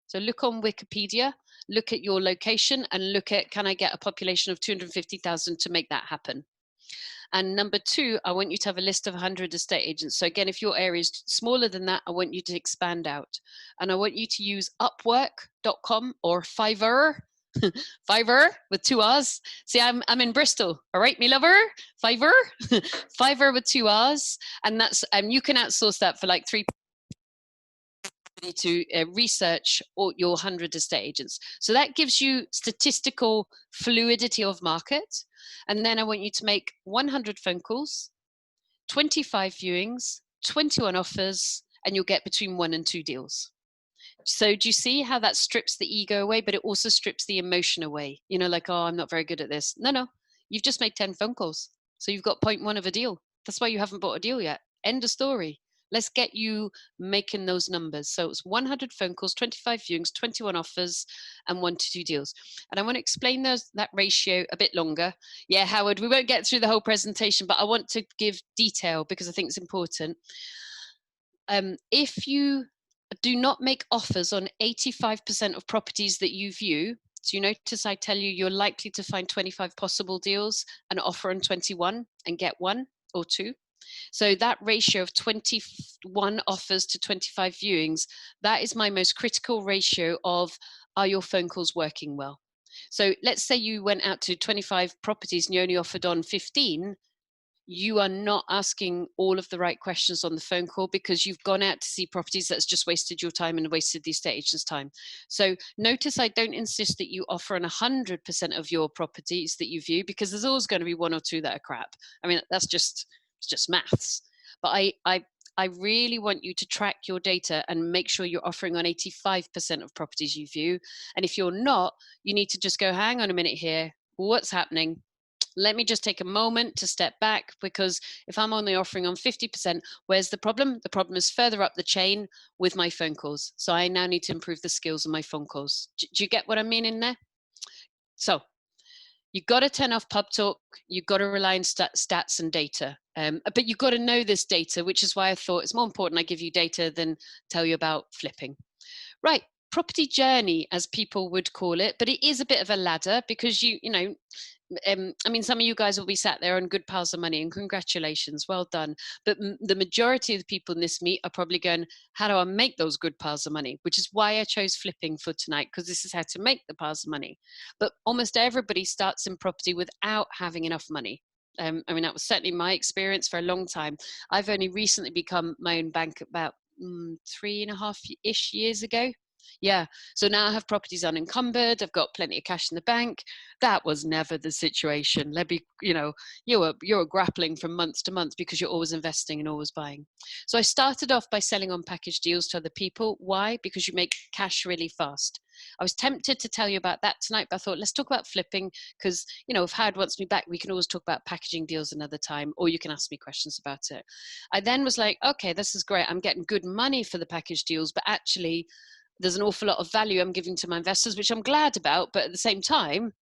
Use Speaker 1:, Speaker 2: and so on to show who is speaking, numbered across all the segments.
Speaker 1: So look on Wikipedia, look at your location, and look at, can I get a population of 250,000 to make that happen? And number two, I want you to have a list of 100 estate agents. So again, if your area is smaller than that, I want you to expand out. And I want you to use upwork.com or Fiverr. Fiverr with two R's. See, I'm in Bristol. All right, me lover. Fiverr. Fiverr with two R's. And that's, you can outsource that for like £3 to research all your 100 estate agents. So that gives you statistical fluidity of market. And then I want you to make 100 phone calls, 25 viewings, 21 offers, and you'll get between 1 and 2 deals. So do you see how that strips the ego away, but it also strips the emotion away? You know, like, oh, I'm not very good at this. No, you've just made 10 phone calls. So you've got 0.1 of a deal. That's why you haven't bought a deal yet. End of story. Let's get you making those numbers. So it's 100 phone calls, 25 viewings, 21 offers, and 1 to 2 deals. And I want to explain that ratio a bit longer. Yeah, Howard, we won't get through the whole presentation, but I want to give detail because I think it's important. If you do not make offers on 85% of properties that you view, so you notice I tell you you're likely to find 25 possible deals and offer on 21 and get 1 or 2. So that ratio of 21 offers to 25 viewings, that is my most critical ratio of, are your phone calls working well? So let's say you went out to 25 properties and you only offered on 15. You are not asking all of the right questions on the phone call because you've gone out to see properties that's just wasted your time and wasted the estate agent's time. So notice I don't insist that you offer on 100% of your properties that you view, because there's always going to be 1 or 2 that are crap. I mean, it's just maths. But I really want you to track your data and make sure you're offering on 85% of properties you view. And if you're not, you need to just go, hang on a minute here, what's happening? Let me just take a moment to step back, because if I'm only offering on 50%, where's the problem? The problem is further up the chain with my phone calls. So I now need to improve the skills of my phone calls. Do you get what I mean in there? So you've got to turn off pub talk. You've got to rely on stats and data. But you've got to know this data, which is why I thought it's more important I give you data than tell you about flipping. Right. Property journey, as people would call it, but it is a bit of a ladder, because you know, I mean, some of you guys will be sat there on good piles of money, and congratulations, well done. But the majority of the people in this meet are probably going, how do I make those good piles of money? Which is why I chose flipping for tonight, because this is how to make the piles of money. But almost everybody starts in property without having enough money. I mean, that was certainly my experience for a long time. I've only recently become my own bank about 3.5-ish years ago. Yeah, so now I have properties unencumbered. I've got plenty of cash in the bank. That was never the situation. Let me, you know, you're grappling from month to month because you're always investing and always buying. So I started off by selling on package deals to other people. Why? Because you make cash really fast. I was tempted to tell you about that tonight, but I thought, let's talk about flipping, because, you know, if Howard wants me back, we can always talk about packaging deals another time, or you can ask me questions about it. I then was like, okay, this is great. I'm getting good money for the package deals, but actually there's an awful lot of value I'm giving to my investors, which I'm glad about. But at the same time,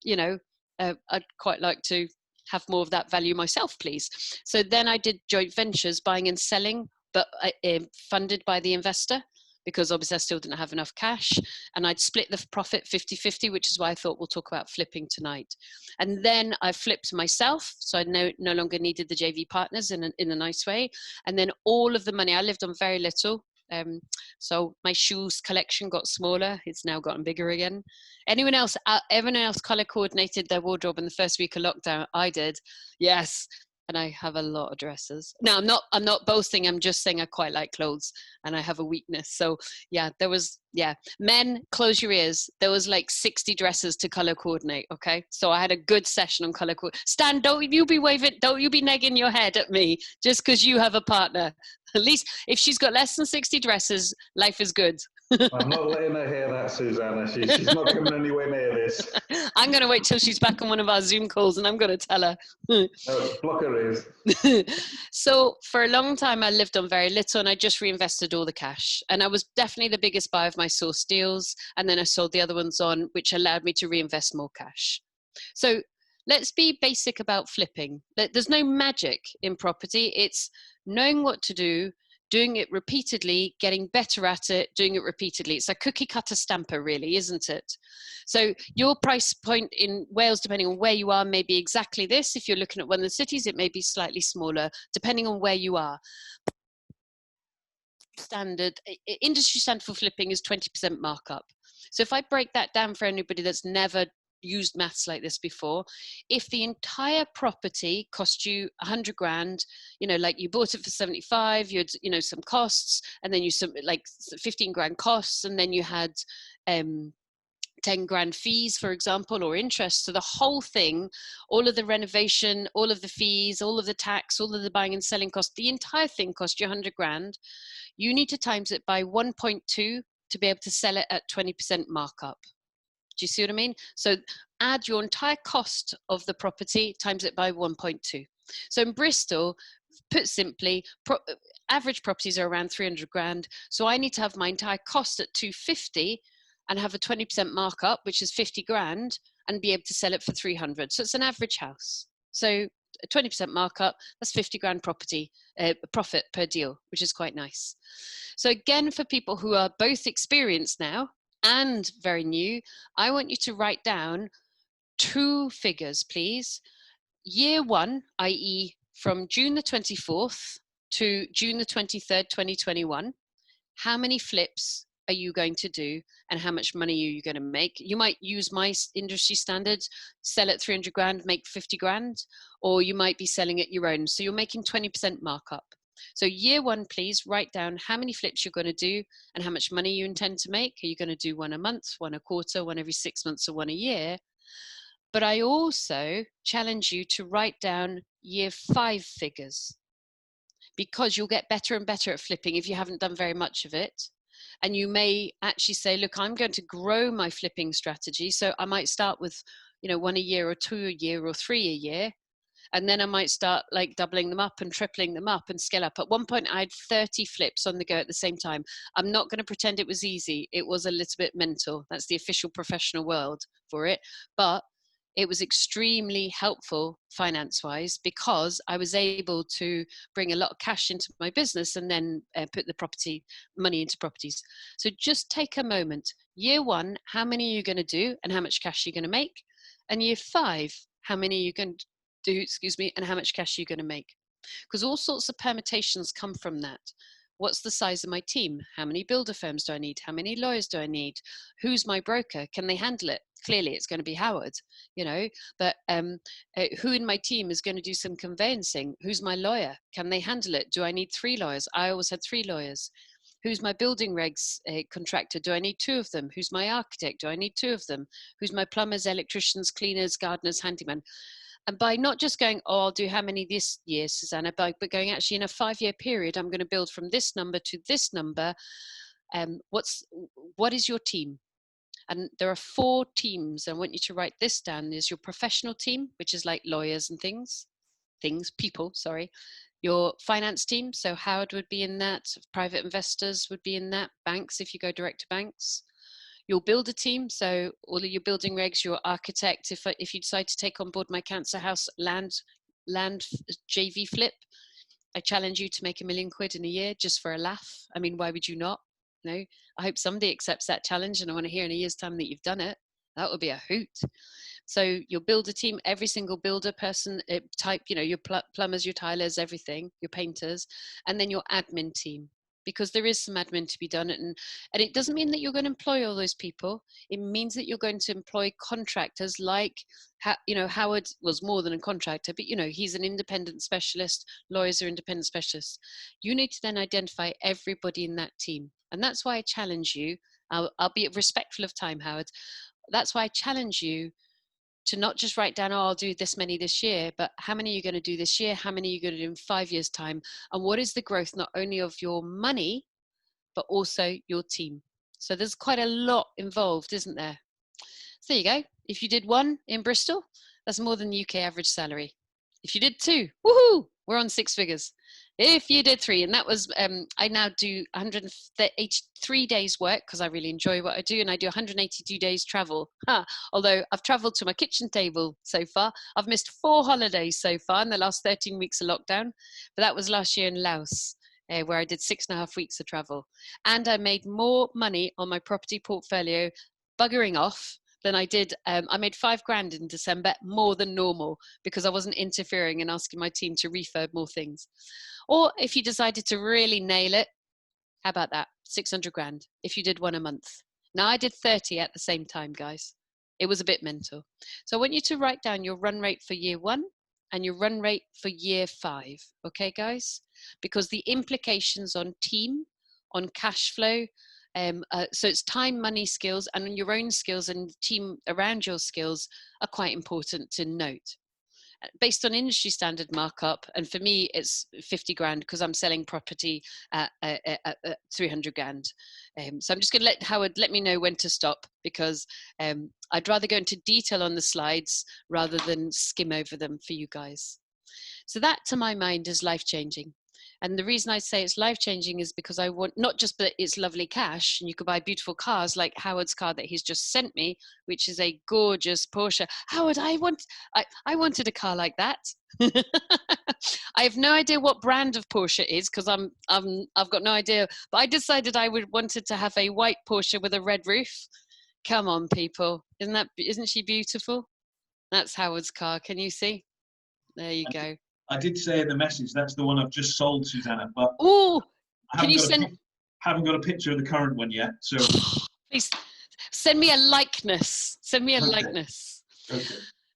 Speaker 1: you know, I'd quite like to have more of that value myself, please. So then I did joint ventures, buying and selling, but funded by the investor, because obviously I still didn't have enough cash, and I'd split the profit 50-50, which is why I thought we'll talk about flipping tonight. And then I flipped myself, so I no longer needed the JV partners in a nice way. And then all of the money, I lived on very little. So my shoes collection got smaller. It's now gotten bigger again. Everyone else color coordinated their wardrobe in the first week of lockdown. I did. Yes. And I have a lot of dresses. No, I'm not boasting. I'm just saying I quite like clothes and I have a weakness. So yeah, men, close your ears. There was like 60 dresses to color coordinate. Okay. So I had a good session on color coordinate. Stan, don't you be negging your head at me just because you have a partner. At least if she's got less than 60 dresses, life is good.
Speaker 2: I'm not letting her hear that, Susanna. She's not coming anywhere near this.
Speaker 1: I'm going to wait till she's back on one of our Zoom calls and I'm going to tell her.
Speaker 2: No, block her ears.
Speaker 1: So for a long time, I lived on very little and I just reinvested all the cash. And I was definitely the biggest buyer of my source deals. And then I sold the other ones on, which allowed me to reinvest more cash. So let's be basic about flipping. There's no magic in property. It's knowing what to do, doing it repeatedly, getting better at it, doing it repeatedly. It's a cookie cutter stamper, really, isn't it? So your price point in Wales, depending on where you are, may be exactly this. If you're looking at one of the cities, it may be slightly smaller, depending on where you are. Industry standard for flipping is 20% markup. So if I break that down for anybody that's never used maths like this before, if the entire property cost you 100 grand, like you bought it for 75, you had some costs, and then you some like 15 grand costs, and then you had 10 grand fees, for example, or interest. So the whole thing, all of the renovation, all of the fees, all of the tax, all of the buying and selling cost, the entire thing cost you 100 grand. You need to times it by 1.2 to be able to sell it at 20% markup. Do you see what I mean? So add your entire cost of the property, times it by 1.2. So in Bristol, put simply, average properties are around 300 grand. So I need to have my entire cost at 250 and have a 20% markup, which is 50 grand, and be able to sell it for 300. So it's an average house. So a 20% markup, that's 50 grand property profit per deal, which is quite nice. So again, for people who are both experienced now and very new, I want you to write down 2 figures, please. Year 1, i.e. from June the 24th to June the 23rd, 2021, how many flips are you going to do and how much money are you going to make? You might use my industry standard, sell at 300 grand, make 50 grand, or you might be selling at your own. So you're making 20% markup. So year 1, please write down how many flips you're going to do and how much money you intend to make. Are you going to do 1 a month, 1 a quarter, 1 every 6 months, or 1 a year? But I also challenge you to write down year 5 figures, because you'll get better and better at flipping if you haven't done very much of it. And you may actually say, look, I'm going to grow my flipping strategy. So I might start with, 1 a year or 2 a year or 3 a year. And then I might start like doubling them up and tripling them up and scale up. At one point, I had 30 flips on the go at the same time. I'm not going to pretend it was easy. It was a little bit mental. That's the official professional world for it. But it was extremely helpful finance-wise, because I was able to bring a lot of cash into my business and then put the money into properties. So just take a moment. Year 1, how many are you going to do and how much cash are you going to make? And year 5, how many are you going to do, and how much cash are you going to make? Because all sorts of permutations come from that. What's the size of my team? How many builder firms do I need? How many lawyers do I need? Who's my broker? Can they handle it? Clearly, it's going to be Howard, but who in my team is going to do some conveyancing? Who's my lawyer? Can they handle it? Do I need 3 lawyers? I always had 3 lawyers. Who's my building regs contractor? Do I need 2 of them? Who's my architect? Do I need 2 of them? Who's my plumbers, electricians, cleaners, gardeners, handyman? And by not just going, oh, I'll do how many this year, Susanna, but going actually in a 5-year period, I'm going to build from this number to this number. What is your team? And there are 4 teams. I want you to write this down. There's your professional team, which is like lawyers and people, sorry. Your finance team, so Howard would be in that, private investors would be in that, banks if you go direct to banks. Your builder team, so all of your building regs, your architect, if you decide to take on board my cancer house land JV flip, I challenge you to make £1 million in a year just for a laugh. I mean, why would you not? I hope somebody accepts that challenge, and I want to hear in a year's time that you've done it. That would be a hoot. So your builder team, every single builder person type, your plumbers, your tilers, everything, your painters, and then your admin team, because there is some admin to be done. And it doesn't mean that you're going to employ all those people. It means that you're going to employ contractors like, Howard was more than a contractor, but, he's an independent specialist. Lawyers are independent specialists. You need to then identify everybody in that team. And that's why I challenge you. I'll be respectful of time, Howard. That's why I challenge you to not just write down, oh, I'll do this many this year, but how many are you going to do this year? How many are you going to do in 5 years' time? And what is the growth not only of your money, but also your team? So there's quite a lot involved, isn't there? So there you go. If you did 1 in Bristol, that's more than the UK average salary. If you did 2, woohoo, we're on 6 figures. If you did 3, and that was, I now do 183 days work because I really enjoy what I do, and I do 182 days travel. Although I've traveled to my kitchen table so far. I've missed 4 holidays so far in the last 13 weeks of lockdown, but that was last year in Laos. where I did 6.5 weeks of travel. And I made more money on my property portfolio buggering off than I did. I made 5 grand in December, more than normal, because I wasn't interfering and asking my team to refurb more things. Or if you decided to really nail it, how about that? 600 grand if you did one a month. Now I did 30 at the same time, guys. It was a bit mental. So I want you to write down your run rate for year 1 and your run rate for year 5. Okay, guys? Because the implications on team, on cash flow, so it's time, money, skills, and your own skills and the team around your skills are quite important to note. Based on industry standard markup, and for me it's 50 grand because I'm selling property at 300 grand. So I'm just going to let Howard let me know when to stop, because I'd rather go into detail on the slides rather than skim over them for you guys. So that, to my mind, is life-changing. And the reason I say it's life-changing is because I want not just that it's lovely cash and you could buy beautiful cars like Howard's car that he's just sent me, which is a gorgeous Porsche. Howard, I wanted a car like that. I have no idea what brand of Porsche it is because I've got no idea. But I decided I wanted to have a white Porsche with a red roof. Come on, people. Isn't she beautiful? That's Howard's car. Can you see? There you go.
Speaker 3: I did say in the message that's the one I've just sold, Susanna, but
Speaker 1: can you
Speaker 3: haven't got a picture of the current one yet. So
Speaker 1: please send me a likeness. Send me a likeness.
Speaker 3: Okay.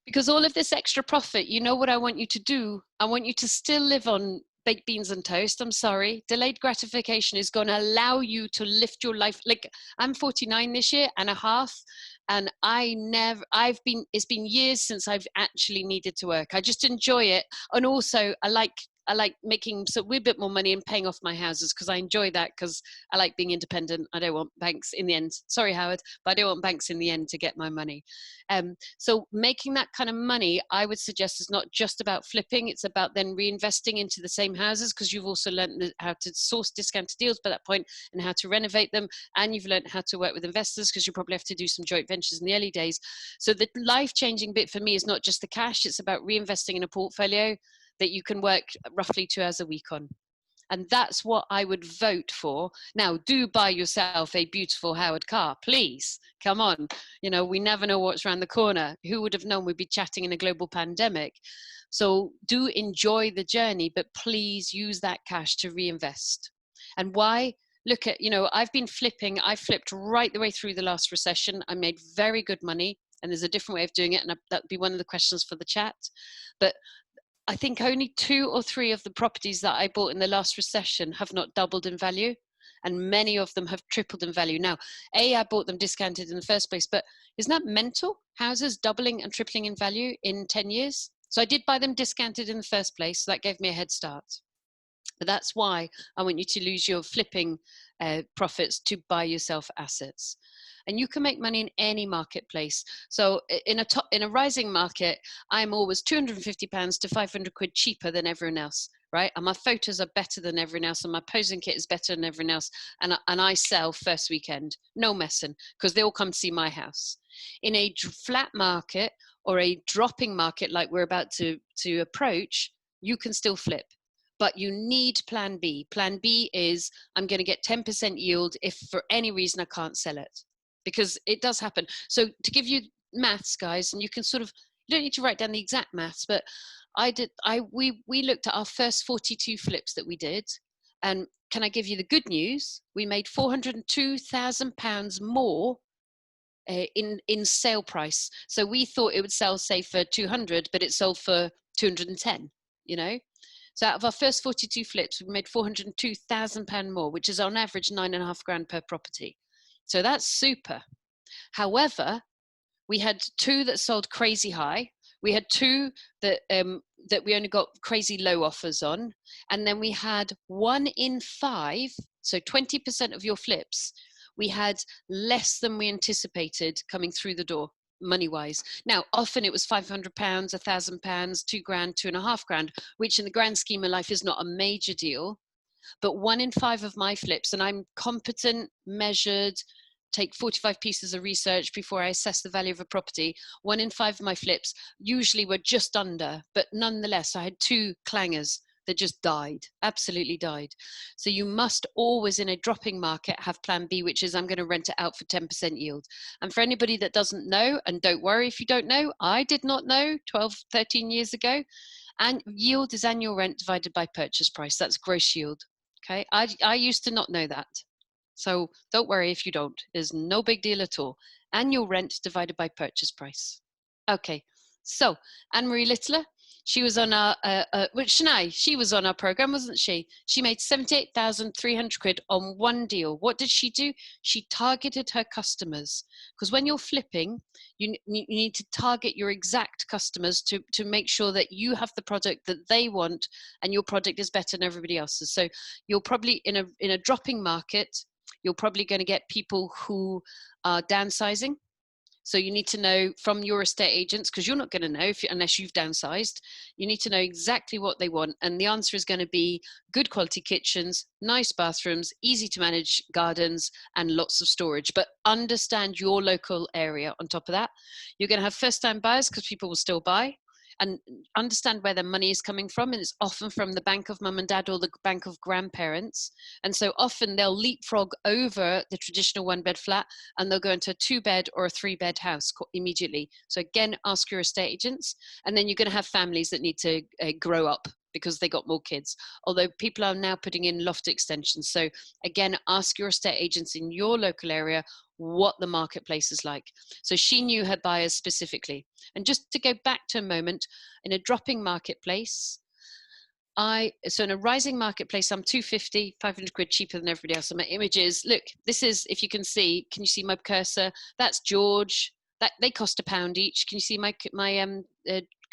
Speaker 1: Because all of this extra profit, you know what I want you to do? I want you to still live on baked beans and toast. I'm sorry. Delayed gratification is going to allow you to lift your life. Like, I'm 49 this year and a half. And it's been years since I've actually needed to work. I just enjoy it. And also I like making a wee bit more money and paying off my houses because I enjoy that, because I like being independent. I don't want banks in the end. Sorry, Howard, but I don't want banks in the end to get my money. So making that kind of money, I would suggest, is not just about flipping. It's about then reinvesting into the same houses, because you've also learned how to source discounted deals by that point and how to renovate them. And you've learned how to work with investors, because you probably have to do some joint ventures in the early days. So the life-changing bit for me is not just the cash. It's about reinvesting in a portfolio that you can work roughly 2 hours a week on. And that's what I would vote for. Now, do buy yourself a beautiful Howard car, please. Come on. You know, we never know what's around the corner. Who would have known we'd be chatting in a global pandemic? So do enjoy the journey, but please use that cash to reinvest. And why? Look at, I've been flipping. I flipped right the way through the last recession. I made very good money, and there's a different way of doing it. And that'd be one of the questions for the chat. But I think only 2 or 3 of the properties that I bought in the last recession have not doubled in value, and many of them have tripled in value. Now, I bought them discounted in the first place, but isn't that mental? Houses doubling and tripling in value in 10 years. So I did buy them discounted in the first place. So that gave me a head start. But that's why I want you to lose your flipping profits to buy yourself assets. And you can make money in any marketplace. So in a rising market, I'm always £250 to 500 quid cheaper than everyone else, right? And my photos are better than everyone else, and my posing kit is better than everyone else. And I sell first weekend, no messing, because they all come to see my house. In a flat market or a dropping market like we're about to approach, you can still flip. But you need plan B. Plan B is, I'm going to get 10% yield if for any reason I can't sell it. Because it does happen. So to give you maths, guys, and you can you don't need to write down the exact maths, but we looked at our first 42 flips that we did. And can I give you the good news? We made £402,000 more in sale price. So we thought it would sell, say, for 200, but it sold for 210, So out of our first 42 flips, we made £402,000 more, which is on average 9.5 grand per property. So that's super. However, we had 2 that sold crazy high. We had 2 that we only got crazy low offers on. And then we had 1 in 5, so 20% of your flips, we had less than we anticipated coming through the door, money-wise. Now, often it was £500, £1,000, £2 grand, 2.5 grand, which in the grand scheme of life is not a major deal. But 1 in 5 of my flips, and I'm competent, measured, take 45 pieces of research before I assess the value of a property. 1 in 5 of my flips usually were just under, but nonetheless, I had 2 clangers, that just died, absolutely died. So you must always, in a dropping market, have plan B, which is I'm going to rent it out for 10% yield. And for anybody that doesn't know, and don't worry if you don't know, I did not know 12, 13 years ago, and yield is annual rent divided by purchase price. That's gross yield. Okay, I used to not know that. So don't worry if you don't. There's no big deal at all. Annual rent divided by purchase price. Okay, so Anne-Marie Littler, she was on our, Shania, she was on our program, wasn't she? She made 78,300 quid on one deal. What did she do? She targeted her customers. Because when you're flipping, you need to target your exact customers to make sure that you have the product that they want and your product is better than everybody else's. So you're probably in a dropping market, you're probably going to get people who are downsizing. So you need to know from your estate agents, because you're not going to know unless you've downsized. You need to know exactly what they want. And the answer is going to be good quality kitchens, nice bathrooms, easy to manage gardens, and lots of storage. But understand your local area on top of that. You're going to have first-time buyers because people will still buy. And understand where their money is coming from. And it's often from the bank of mum and dad or the bank of grandparents. And so often they'll leapfrog over the traditional one-bed flat and they'll go into a 2-bed or a 3-bed house immediately. So again, ask your estate agents. And then you're going to have families that need to grow up because they got more kids. Although people are now putting in loft extensions. So again, ask your estate agents in your local area what the marketplace is like. So she knew her buyers specifically. And just to go back to a moment, in a dropping marketplace, so in a rising marketplace, I'm 250, 500 quid cheaper than everybody else. And my images, look, this is, if you can you see my cursor? That's George. That they cost £1 each. Can you see my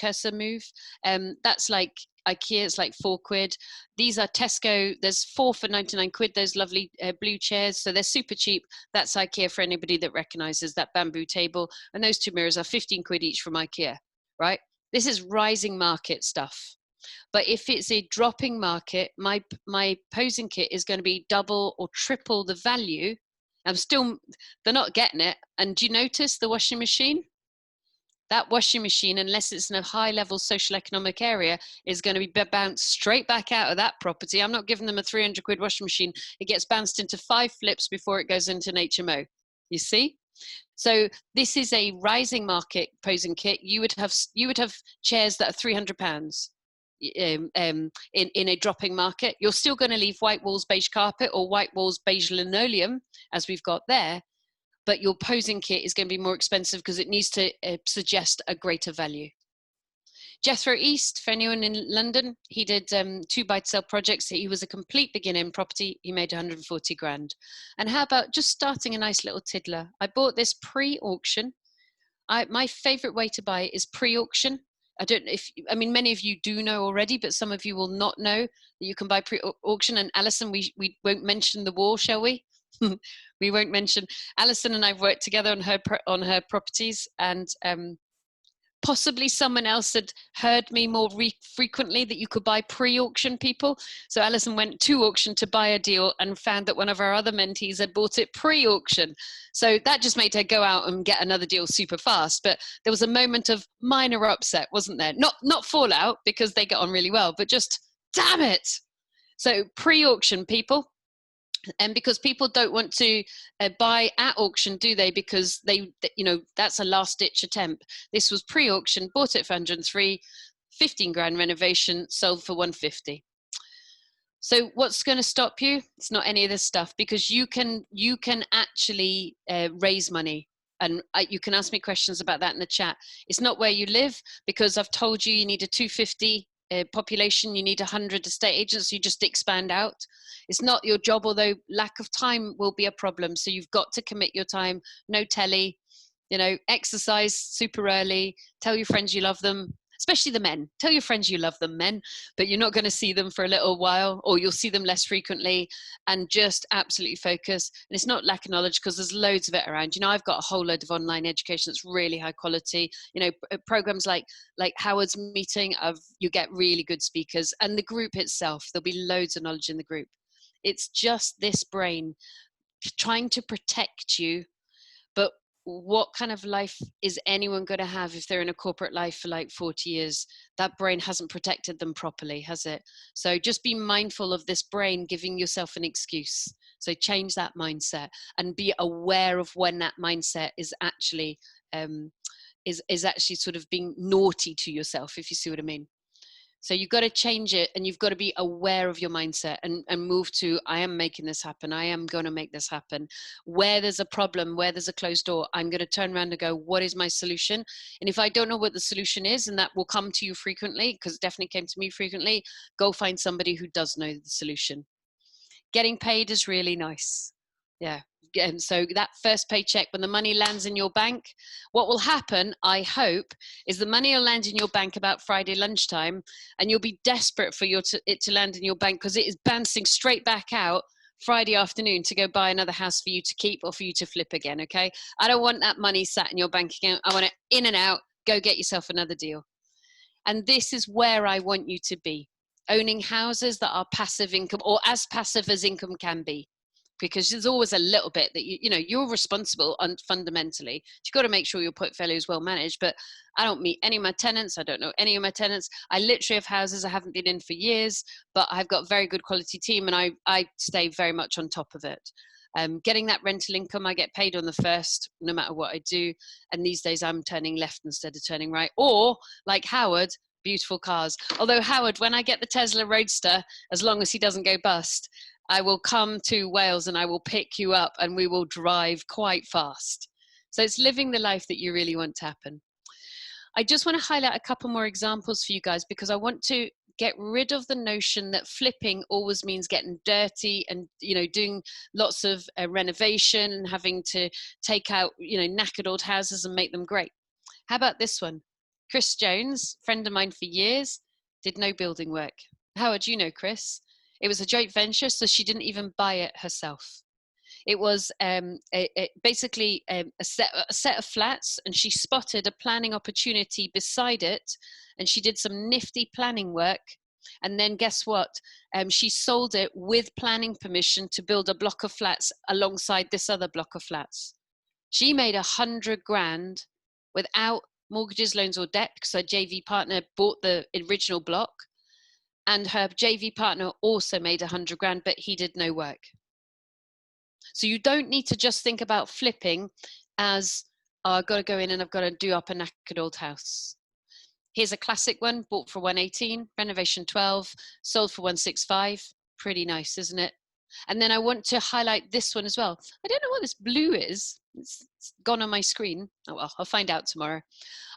Speaker 1: cursor move? That's like IKEA, it's like 4 quid. These are Tesco, there's 4 for 99 quid, those lovely blue chairs, so they're super cheap. That's IKEA for anybody that recognizes that bamboo table. And those 2 mirrors are 15 quid each from IKEA, right? This is rising market stuff. But if it's a dropping market, my posing kit is going to be double or triple the value. They're not getting it. And do you notice the washing machine? That washing machine, unless it's in a high level social economic area, is going to be bounced straight back out of that property. I'm not giving them a 300 quid washing machine. It gets bounced into 5 flips before it goes into an HMO. You see? So this is a rising market posing kit. You would have chairs that are £300 in a dropping market. You're still going to leave white walls, beige carpet, or white walls, beige linoleum, as we've got there. But your posing kit is going to be more expensive because it needs to suggest a greater value. Jethro East, for anyone in London, he did 2 buy-to-sell projects. He was a complete beginner in property. He made 140 grand. And how about just starting a nice little tiddler? I bought this pre-auction. My favorite way to buy it is pre-auction. I don't know many of you do know already, but some of you will not know that you can buy pre-auction. And Alison, we won't mention the war, shall we? We won't mention. Alison and I've worked together on her properties, and possibly someone else had heard me more frequently that you could buy pre-auction, people. So Alison went to auction to buy a deal and found that one of our other mentees had bought it pre-auction. So that just made her go out and get another deal super fast. But there was a moment of minor upset, wasn't there? Not fallout, because they get on really well, but just, damn it. So pre-auction, people. And because people don't want to buy at auction, do they? Because that's a last ditch attempt. This was pre-auction, bought it for 103, 15 grand renovation, sold for 150. So what's going to stop you? It's not any of this stuff, because you can actually raise money. And you can ask me questions about that in the chat. It's not where you live, because I've told you need a 250 population, you need 100 estate agents, you just expand out. It's not your job, although lack of time will be a problem. So you've got to commit your time. No telly, exercise super early, tell your friends you love them, especially the men. Tell your friends you love them, men, but you're not going to see them for a little while, or you'll see them less frequently, and just absolutely focus. And it's not lack of knowledge, because there's loads of it around. I've got a whole load of online education that's really high quality. Programs like Howard's meeting, you get really good speakers, and the group itself, there'll be loads of knowledge in the group. It's just this brain trying to protect you. But what kind of life is anyone going to have if they're in a corporate life for like 40 years? That brain hasn't protected them properly, has it? So just be mindful of this brain giving yourself an excuse. So change that mindset and be aware of when that mindset is actually is actually sort of being naughty to yourself, if you see what I mean. So you've got to change it, and you've got to be aware of your mindset and move to, I am making this happen. I am going to make this happen. Where there's a problem, where there's a closed door, I'm going to turn around and go, what is my solution? And if I don't know what the solution is, and that will come to you frequently, because it definitely came to me frequently, go find somebody who does know the solution. Getting paid is really nice. Yeah. And so that first paycheck, when the money lands in your bank, what will happen, I hope, is the money will land in your bank about Friday lunchtime, and you'll be desperate for it to land in your bank, because it is bouncing straight back out Friday afternoon to go buy another house for you to keep or for you to flip again. Okay. I don't want that money sat in your bank account. I want it in and out. Go get yourself another deal. And this is where I want you to be, owning houses that are passive income, or as passive as income can be. Because there's always a little bit that you're responsible fundamentally. You've got to make sure your portfolio is well managed. But I don't meet any of my tenants. I don't know any of my tenants. I literally have houses I haven't been in for years, but I've got a very good quality team, and I stay very much on top of it. Getting that rental income, I get paid on the first, no matter what I do. And these days I'm turning left instead of turning right. Or like Howard, beautiful cars. Although Howard, when I get the Tesla Roadster, as long as he doesn't go bust, I will come to Wales and I will pick you up, and we will drive quite fast. So it's living the life that you really want to happen. I just want to highlight a couple more examples for you guys, because I want to get rid of the notion that flipping always means getting dirty and, doing lots of renovation and having to take out, knackered old houses and make them great. How about this one? Chris Jones, friend of mine for years, did no building work. Howard, you know Chris. It was a joint venture, so she didn't even buy it herself. It was basically a set of flats, and she spotted a planning opportunity beside it, and she did some nifty planning work. And then guess what? She sold it with planning permission to build a block of flats alongside this other block of flats. She made 100 grand without mortgages, loans, or debt, because her JV partner bought the original block. And her JV partner also made 100 grand, but he did no work. So you don't need to just think about flipping as, oh, I've got to go in and I've got to do up a knackered old house. Here's a classic one, bought for 118, renovation 12, sold for 165. Pretty nice, isn't it? And then I want to highlight this one as well. I don't know what this blue is. It's gone on my screen. Oh, well, I'll find out tomorrow.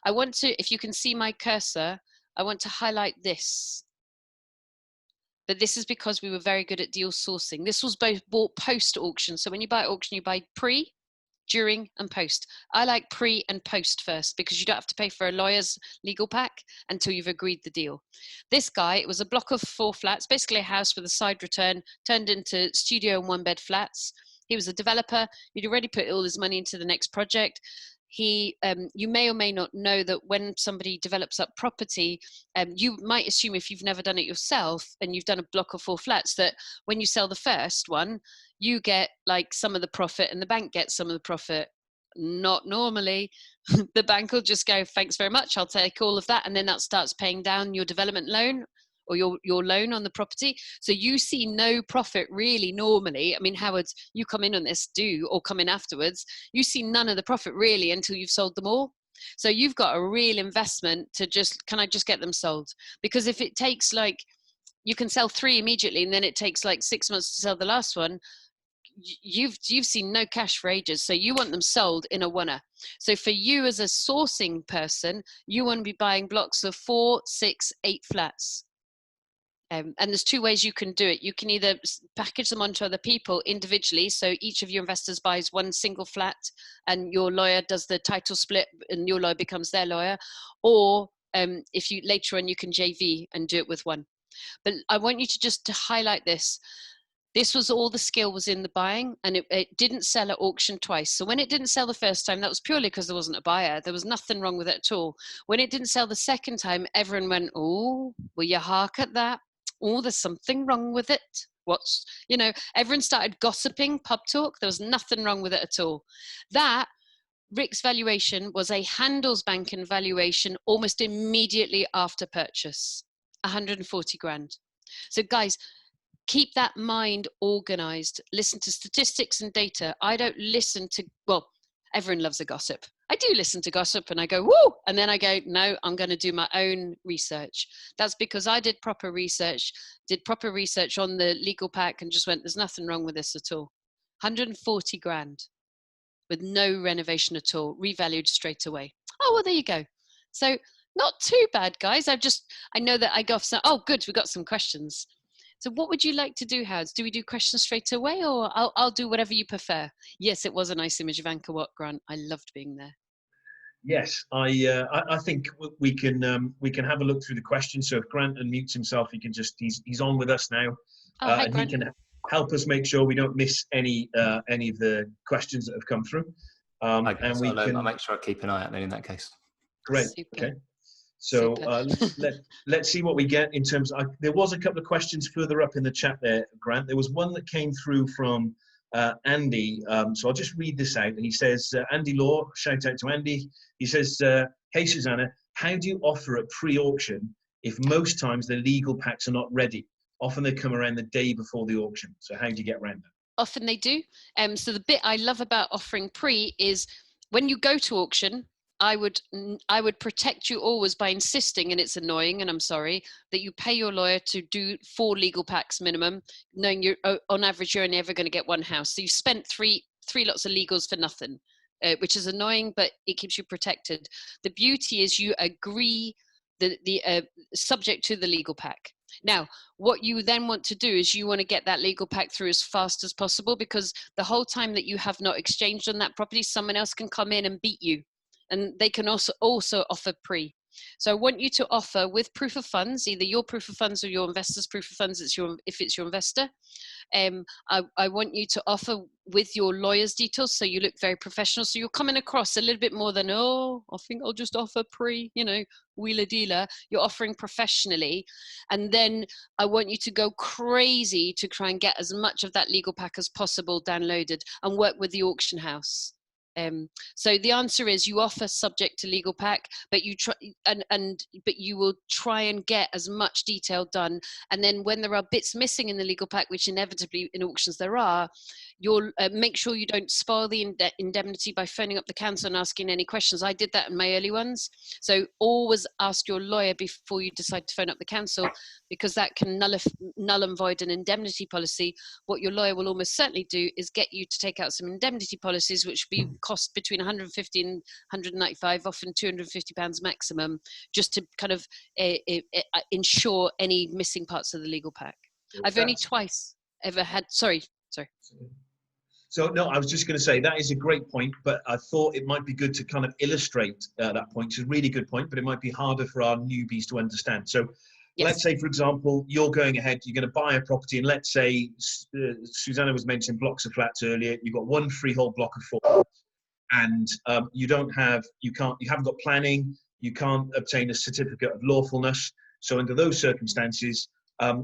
Speaker 1: I want to, if you can see my cursor, I want to highlight this. But this is because we were very good at deal sourcing. This was both bought post-auction. So when you buy at auction, you buy pre, during, and post. I like pre and post first, because you don't have to pay for a lawyer's legal pack until you've agreed the deal. This guy, it was a block of 4 flats, basically a house with a side return, turned into studio and 1-bed flats. He was a developer. He'd already put all his money into the next project. You may or may not know that when somebody develops up property, you might assume, if you've never done it yourself and you've done a block of 4 flats, that when you sell the first one, you get like some of the profit and the bank gets some of the profit. Not normally. The bank will just go, thanks very much, I'll take all of that. And then that starts paying down your development loan or your loan on the property. So you see no profit really normally. I mean, Howard, you come in on this, or come in afterwards. You see none of the profit really until you've sold them all. So you've got a real investment to just, can I just get them sold? Because if it takes you can sell 3 immediately, and then it takes 6 months to sell the last one, you've seen no cash for ages. So you want them sold in a oneer. So for you as a sourcing person, you want to be buying blocks of 4, 6, 8 flats. And there's 2 ways you can do it. You can either package them onto other people individually. So each of your investors buys 1 single flat, and your lawyer does the title split, and your lawyer becomes their lawyer. Or if you later on, you can JV and do it with 1. But I want you to highlight this. This was all the skill was in the buying, and it didn't sell at auction twice. So when it didn't sell the first time, that was purely because there wasn't a buyer. There was nothing wrong with it at all. When it didn't sell the second time, everyone went, oh, will you hark at that? Oh, there's something wrong with it. Everyone started gossiping, pub talk. There was nothing wrong with it at all. That Rick's valuation was a Handelsbanken valuation almost immediately after purchase, 140 grand. So guys, keep that mind organized. Listen to statistics and data. I don't listen to, well, everyone loves a gossip. I do listen to gossip and I go, woo! And then I go, no, I'm going to do my own research. That's because I did proper research on the legal pack and just went, there's nothing wrong with this at all. 140 grand with no renovation at all, revalued straight away. Oh, well, there you go. So not too bad, guys. I know that I got some, oh, good, we got some questions. So what would you like to do, Howard? Do we do questions straight away, or I'll do whatever you prefer? Yes, it was a nice image of Angkor Wat, Grant. I loved being there.
Speaker 3: Yes, I think we can have a look through the questions. So if Grant unmutes himself, he can just he's on with us now,
Speaker 1: Hi,
Speaker 3: and
Speaker 1: Grant.
Speaker 3: he can help us make sure we don't miss any of the questions that have come through.
Speaker 4: Okay,
Speaker 3: and
Speaker 4: so
Speaker 3: we can.
Speaker 4: I'll make sure I keep an eye out then in that case.
Speaker 3: Great.
Speaker 1: Super.
Speaker 3: Okay. So
Speaker 1: Super.
Speaker 3: let's see what we get in terms of, there was a couple of questions further up in the chat there, Grant. There was one that came through from Andy. So I'll just read this out. And he says, Andy Law, shout out to Andy. He says, hey, Susanna, how do you offer a pre-auction if most times the legal packs are not ready? Often they come around the day before the auction. So how do you get around that?
Speaker 1: Often they do. So the bit I love about offering pre is when you go to auction, I would protect you always by insisting, and it's annoying, and I'm sorry, that you pay your lawyer to do 4 legal packs minimum, knowing you're on average you're only ever going to get one house. So you've spent three lots of legals for nothing, which is annoying, but it keeps you protected. The beauty is you agree the subject to the legal pack. Now, what you then want to do is you want to get that legal pack through as fast as possible, because the whole time that you have not exchanged on that property, someone else can come in and beat you. And they can also offer pre. So I want you to offer with proof of funds, either your proof of funds or your investor's proof of funds, if it's your investor. I want you to offer with your lawyer's details, so you look very professional. So you're coming across a little bit more than, oh, I think I'll just offer pre, wheeler dealer. You're offering professionally. And then I want you to go crazy to try and get as much of that legal pack as possible downloaded and work with the auction house. So the answer is you offer subject to legal pack, but you try but you will try and get as much detail done. And then when there are bits missing in the legal pack, which inevitably in auctions there are, you'll make sure you don't spoil the indemnity by phoning up the council and asking any questions. I did that in my early ones. So always ask your lawyer before you decide to phone up the council, because that can null and void an indemnity policy. What your lawyer will almost certainly do is get you to take out some indemnity policies, which will be cost between 150 and 195, often 250 pounds maximum, just to kind of ensure any missing parts of the legal pack. I've only twice ever had, sorry.
Speaker 3: So no, I was just going to say that is a great point, but I thought it might be good to kind of illustrate that point. It's a really good point, but it might be harder for our newbies to understand. So yes. Let's say, for example, you're going ahead, you're going to buy a property, and let's say, Susanna was mentioning blocks of flats earlier. You've got one freehold block of 4, and you haven't got planning, you can't obtain a certificate of lawfulness. So under those circumstances,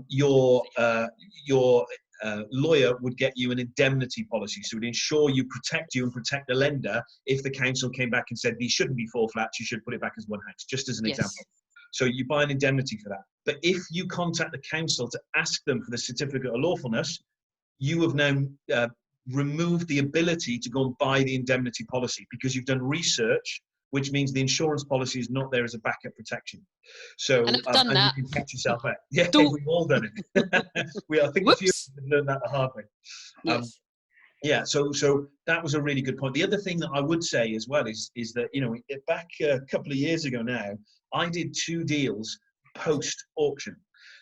Speaker 3: your lawyer would get you an indemnity policy. So it would ensure you and protect the lender if the council came back and said these shouldn't be 4 flats, you should put it back as 1 house, just as an example. So you buy an indemnity for that. But if you contact the council to ask them for the certificate of lawfulness, you have now removed the ability to go and buy the indemnity policy, because you've done research, which means the insurance policy is not there as a backup protection. So
Speaker 1: and I've done that.
Speaker 3: You can catch yourself out. Yeah, we've all done it. I think a few of us have learned that the hard way.
Speaker 1: Yes.
Speaker 3: Yeah, so that was a really good point. The other thing that I would say as well is that, back a couple of years ago now, I did 2 deals post-auction.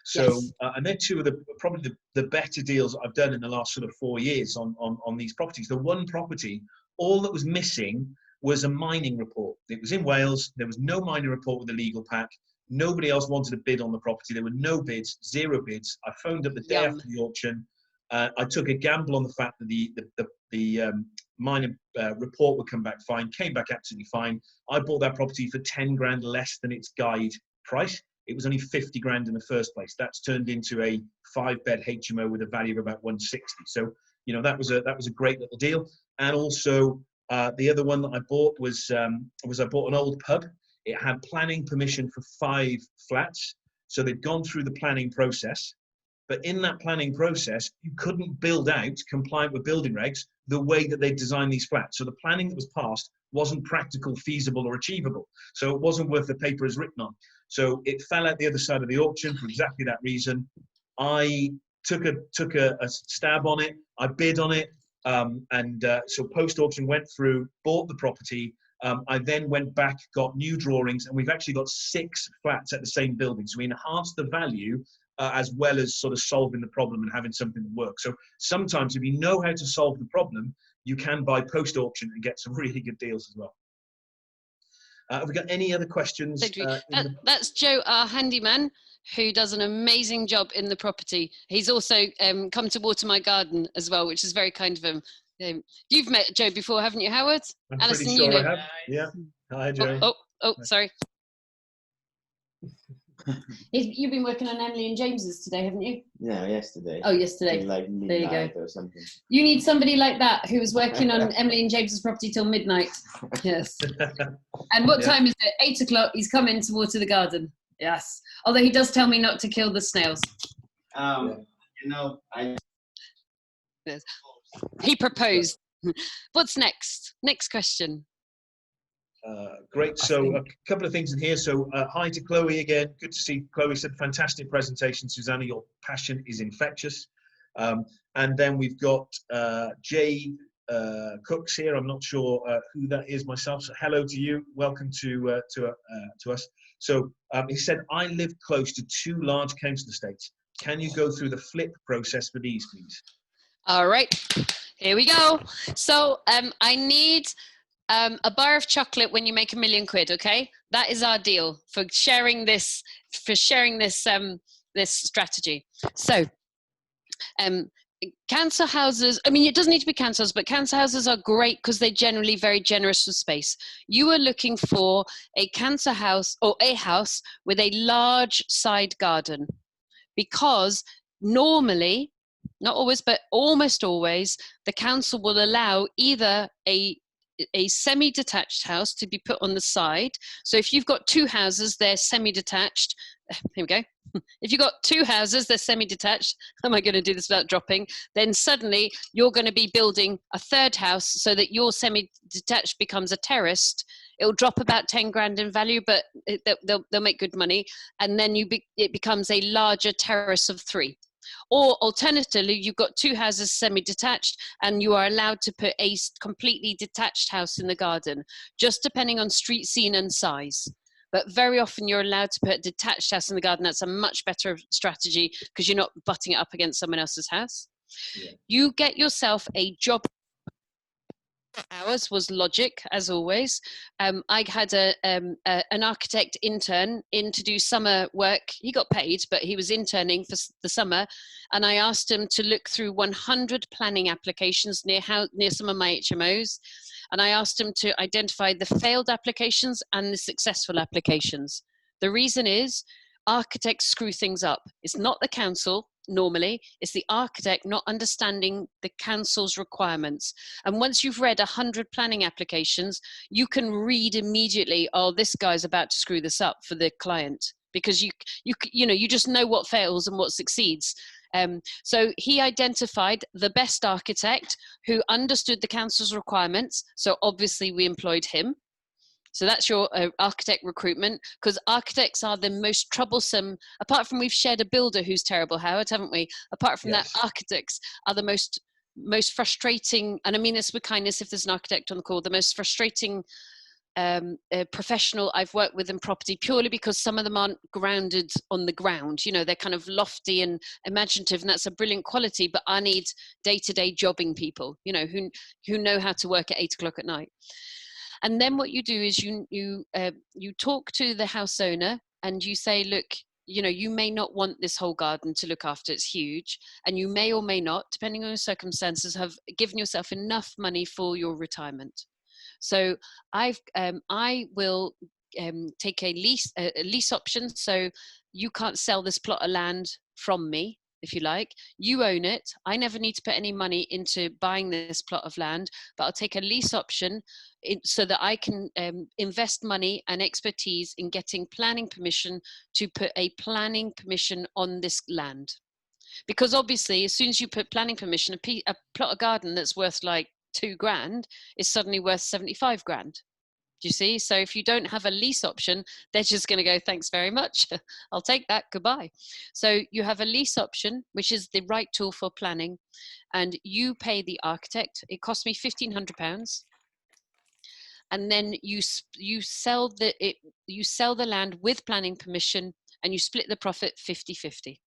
Speaker 3: So,
Speaker 1: yes.
Speaker 3: And they're 2 of probably the better deals I've done in the last sort of 4 years on these properties. The one property, all that was missing was a mining report. It was in Wales. There was no mining report with a legal pack. Nobody else wanted to bid on the property. There were no bids, 0 bids. I phoned up the day after the auction. I took a gamble on the fact that the mining report would come back fine, came back absolutely fine. I bought that property for 10 grand less than its guide price. It was only 50 grand in the first place. That's turned into a 5-bed HMO with a value of about 160. So, that was a great little deal. And also, The other one that I bought was I bought an old pub. It had planning permission for 5 flats. So they'd gone through the planning process. But in that planning process, you couldn't build out compliant with building regs the way that they designed these flats. So the planning that was passed wasn't practical, feasible, or achievable. So it wasn't worth the paper it's written on. So it fell out the other side of the auction for exactly that reason. I took a stab on it. I bid on it. So post-auction went through, bought the property. I then went back, got new drawings, and we've actually got 6 flats at the same building. So we enhanced the value as well as sort of solving the problem and having something that works. So sometimes if you know how to solve the problem, you can buy post-auction and get some really good deals as well. Have we got any other questions?
Speaker 1: That's Joe, our handyman, who does an amazing job in the property. He's also come to water my garden as well, which is very kind of him. You've met Joe before, haven't you, Howard?
Speaker 3: I'm
Speaker 1: Alison,
Speaker 3: pretty sure
Speaker 1: you know.
Speaker 3: I have. Yeah. Hi, Joe.
Speaker 1: Sorry.
Speaker 5: You've been working on Emily and James's today, haven't you?
Speaker 6: No, yesterday.
Speaker 5: Oh, yesterday.
Speaker 6: Till like midnight
Speaker 5: There you go.
Speaker 6: or something.
Speaker 5: You need somebody like that who was working on Emily and James's property till midnight. Yes. And what time is it? 8 o'clock. He's come in to water the garden. Yes. Although he does tell me not to kill the snails.
Speaker 6: You know,
Speaker 1: Yes. He proposed. What's next? Next question.
Speaker 3: Great. So a couple of things in here. So hi to Chloe again. Good to see Chloe. Said fantastic presentation, Susanna. Your passion is infectious. And then we've got Jay Cooks here. I'm not sure who that is myself. So hello to you. Welcome to us. So he said, I live close to 2 large council estates. Can you go through the flip process for these, please?
Speaker 1: All right. Here we go. So I need a bar of chocolate when you make £1 million, okay? That is our deal for sharing this this strategy. So council houses, I mean, it doesn't need to be council houses, but council houses are great because they're generally very generous with space. You are looking for a council house or a house with a large side garden, because normally, not always, but almost always, the council will allow either a semi-detached house to be put on the side. So if you've got 2 houses, they're semi-detached. Here we go. If you've got 2 houses, they're semi-detached. Am I going to do this without dropping? Then suddenly you're going to be building a 3rd house so that your semi-detached becomes a terraced. It'll drop about 10 grand in value, but they'll make good money. And then it becomes a larger terrace of 3. Or alternatively, you've got 2 houses semi-detached and you are allowed to put a completely detached house in the garden, just depending on street scene and size. But very often you're allowed to put a detached house in the garden. That's a much better strategy because you're not butting it up against someone else's house. Yeah. You get yourself a job. Ours was logic, as always. I had an architect intern in to do summer work. He got paid, but he was interning for the summer. And I asked him to look through 100 planning applications near some of my HMOs. And I asked him to identify the failed applications and the successful applications. The reason is architects screw things up. It's not the council. Normally, it's the architect not understanding the council's requirements. And once you've read 100 planning applications, you can read immediately, oh, this guy's about to screw this up for the client, because you just know what fails and what succeeds. So he identified the best architect who understood the council's requirements. So obviously we employed him. So that's your architect recruitment, because architects are the most troublesome, apart from we've shared a builder who's terrible, Howard, haven't we? Apart from that, architects are the most frustrating, and I mean this with kindness if there's an architect on the call, the most frustrating professional I've worked with in property, purely because some of them aren't grounded on the ground. You know, they're kind of lofty and imaginative, and that's a brilliant quality, but I need day-to-day jobbing people, you know, who know how to work at 8 o'clock at night. And then what you do is you talk to the house owner and you say, look, you know, you may not want this whole garden to look after, it's huge, and you may or may not, depending on your circumstances, have given yourself enough money for your retirement. So I will take a lease option, so you can't sell this plot of land from me. if you like. You own it. I never need to put any money into buying this plot of land, but I'll take a lease option so that I can invest money and expertise in getting planning permission to put a planning permission on this land. Because obviously, as soon as you put planning permission, a plot of garden that's worth like £2,000 is suddenly worth 75 grand. Do you see? So if you don't have a lease option, they're just going to go, thanks very much. I'll take that. Goodbye. So you have a lease option, which is the right tool for planning, and you pay the architect. It cost me £1,500. And then you sell the land with planning permission, and you split the profit 50-50.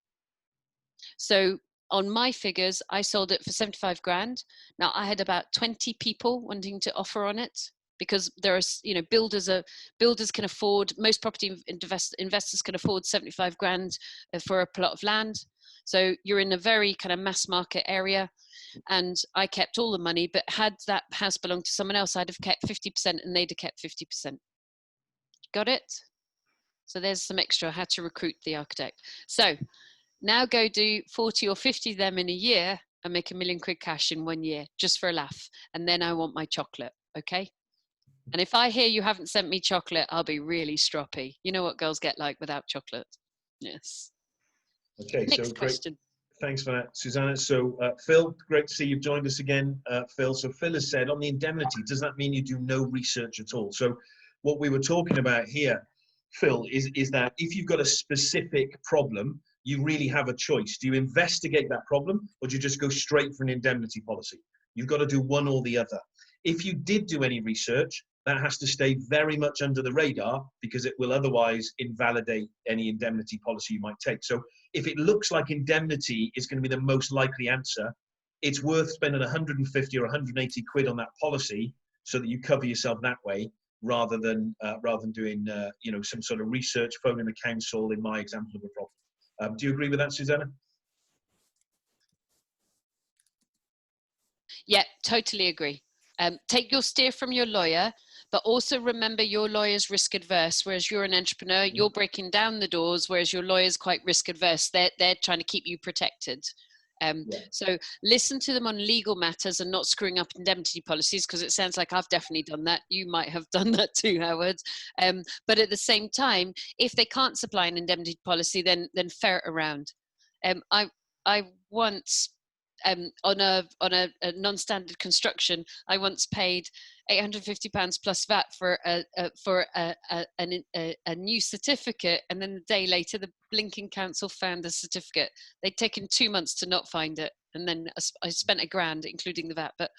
Speaker 1: So on my figures, I sold it for 75 grand. Now I had about 20 people wanting to offer on it, because there are, builders can afford, most property investors can afford 75 grand for a plot of land. So you're in a very kind of mass market area, and I kept all the money, but had that house belonged to someone else, I'd have kept 50% and they'd have kept 50%. Got it? So there's some extra. I had to recruit the architect. So now go do 40 or 50 of them in a year and make £1 million cash in 1 year, just for a laugh. And then I want my chocolate, okay? And if I hear you haven't sent me chocolate, I'll be really stroppy. You know what girls get like without chocolate. Yes.
Speaker 3: Okay,
Speaker 1: Next
Speaker 3: so great.
Speaker 1: question.
Speaker 3: Thanks for that, Susanna. So Phil, great to see you've joined us again, Phil. So Phil has said, on the indemnity, does that mean you do no research at all? So what we were talking about here, Phil, is that if you've got a specific problem, you really have a choice. Do you investigate that problem, or do you just go straight for an indemnity policy? You've got to do one or the other. If you did do any research, that has to stay very much under the radar, because it will otherwise invalidate any indemnity policy you might take. So if it looks like indemnity is going to be the most likely answer, it's worth spending 150 or 180 quid on that policy so that you cover yourself that way, rather than doing some sort of research, phoning the council, in my example of a problem. Do you agree with that, Susanna?
Speaker 1: Yeah, totally agree. Take your steer from your lawyer, but also remember your lawyer's risk adverse, whereas you're an entrepreneur, you're breaking down the doors, whereas your lawyer's quite risk adverse. They're trying to keep you protected. So listen to them on legal matters and not screwing up indemnity policies, because it sounds like I've definitely done that. You might have done that too, Howard. But at the same time, if they can't supply an indemnity policy, then ferret around. I once, on a non-standard construction, I once paid £850 plus VAT for a new certificate, and then the day later the blinking council found the certificate. They'd taken 2 months to not find it, and then I spent £1,000 including the VAT. But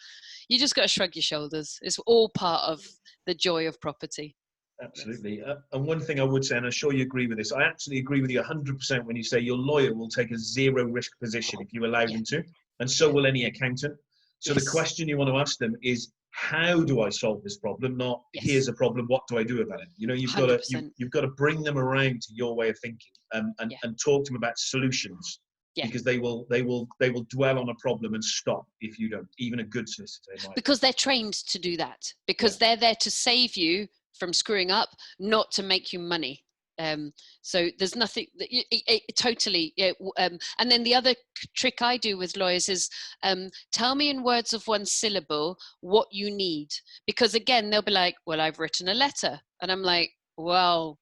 Speaker 1: you just got to shrug your shoulders. It's all part of the joy of property.
Speaker 3: Absolutely. And one thing I would say, and I'm sure you agree with this, I actually agree with you 100% when you say your lawyer will take a zero risk position if you allow them to, and so will any accountant. So the question you want to ask them is, how do I solve this problem? Not here's a problem, what do I do about it? You've got to bring them around to your way of thinking, and talk to them about solutions, because they will dwell on a problem and stop if you don't. Even a good solicitor might. Because
Speaker 1: they're trained to do that, because they're there to save you from screwing up, not to make you money. So there's nothing totally. And then the other trick I do with lawyers is tell me in words of one syllable what you need, because again they'll be like, well, I've written a letter, and I'm like, well,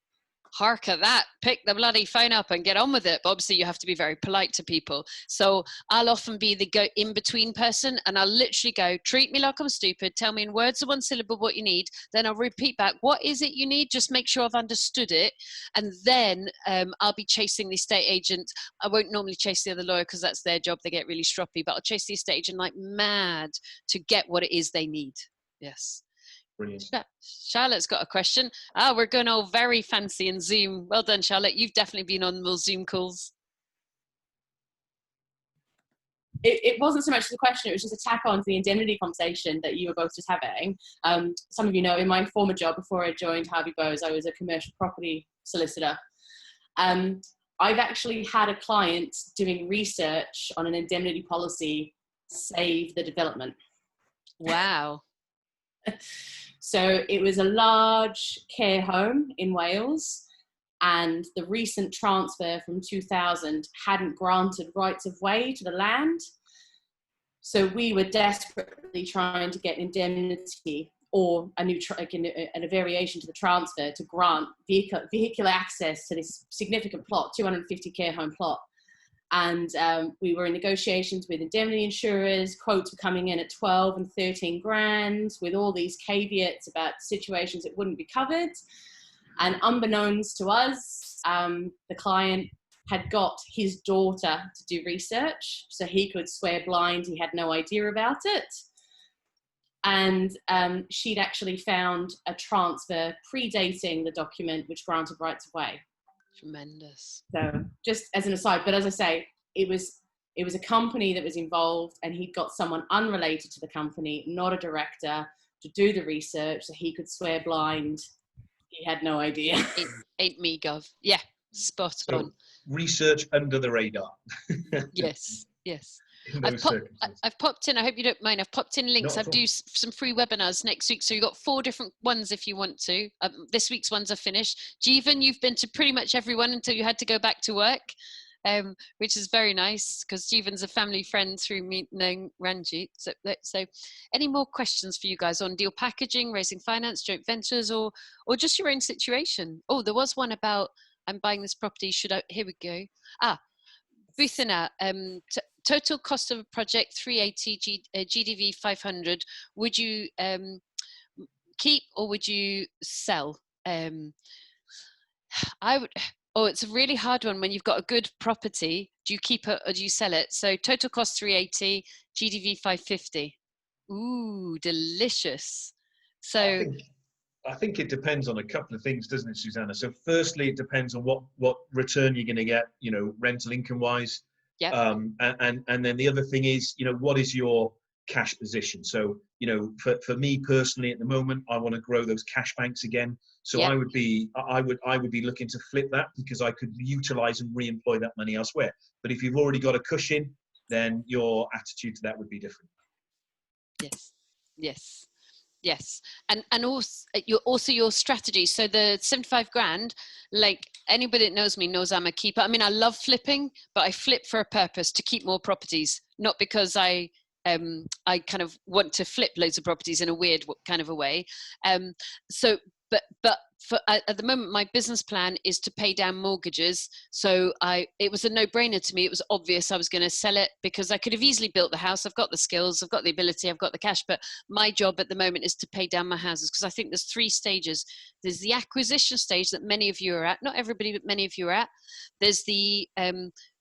Speaker 1: hark at that, pick the bloody phone up and get on with it. But obviously you have to be very polite to people. So I'll often be the go in between person, and I'll literally go, treat me like I'm stupid, tell me in words of one syllable what you need, then I'll repeat back, what is it you need? Just make sure I've understood it. And then I'll be chasing the estate agent. I won't normally chase the other lawyer because that's their job, they get really stroppy, but I'll chase the estate agent like mad to get what it is they need. Yes.
Speaker 3: Brilliant.
Speaker 1: Charlotte's got a question. We're going all very fancy in Zoom. Well done, Charlotte. You've definitely been on those Zoom calls.
Speaker 7: It wasn't so much the question, it was just a tack on to the indemnity conversation that you were both just having. Some of you know, in my former job before I joined Harvey Bowes, I was a commercial property solicitor. I've actually had a client doing research on an indemnity policy save the development.
Speaker 1: Wow.
Speaker 7: So it was a large care home in Wales. and the recent transfer from 2000 hadn't granted rights of way to the land. So we were desperately trying to get indemnity or a new and a variation to the transfer to grant vehicular access to this significant plot, 250 care home plot. And we were in negotiations with indemnity insurers. Quotes were coming in at 12 and 13 grand with all these caveats about situations that wouldn't be covered. And unbeknownst to us, the client had got his daughter to do research so he could swear blind he had no idea about it. And she'd actually found a transfer predating the document which granted rights of way.
Speaker 1: Tremendous.
Speaker 7: So just as an aside, but as I say, it was a company that was involved, and he'd got someone unrelated to the company, not a director, to do the research so he could swear blind he had no idea.
Speaker 1: Ain't me, Gov. Yeah, spot on.
Speaker 3: Research under the radar.
Speaker 1: Yes.
Speaker 3: In those circumstances.
Speaker 1: I've popped in, I hope you don't mind, I've popped in links.
Speaker 3: Not
Speaker 1: I
Speaker 3: at all.
Speaker 1: do some free webinars next week. So you've got 4 different ones if you want to. This week's ones are finished. Jeevan, you've been to pretty much everyone until you had to go back to work, which is very nice because Jeevan's a family friend through me knowing Ranjit. So any more questions for you guys on deal packaging, raising finance, joint ventures, or just your own situation? Oh, there was one about, I'm buying this property, here we go. Buthina, total cost of a project 380, GDV 500. Would you keep or would you sell? I would. Oh, it's a really hard one when you've got a good property. Do you keep it or do you sell it? So total cost 380, GDV 550. Ooh, delicious. So
Speaker 3: I think it depends on a couple of things, doesn't it, Susanna? So firstly, it depends on what return you're going to get, rental income wise.
Speaker 1: Yeah.
Speaker 3: And then the other thing is, what is your cash position? So, for me personally at the moment, I want to grow those cash banks again. So
Speaker 1: yep.
Speaker 3: I would be looking to flip that because I could utilize and re-employ that money elsewhere. But if you've already got a cushion, then your attitude to that would be different.
Speaker 1: Yes. And also your strategy. So the 75 grand, like anybody that knows me knows I'm a keeper. I mean, I love flipping, but I flip for a purpose, to keep more properties, not because I kind of want to flip loads of properties in a weird kind of a way. But for at the moment, my business plan is to pay down mortgages. So it was a no-brainer to me. It was obvious I was going to sell it because I could have easily built the house. I've got the skills, I've got the ability, I've got the cash. But my job at the moment is to pay down my houses because I think there's 3 stages. There's the acquisition stage that many of you are at. Not everybody, but many of you are at. There's the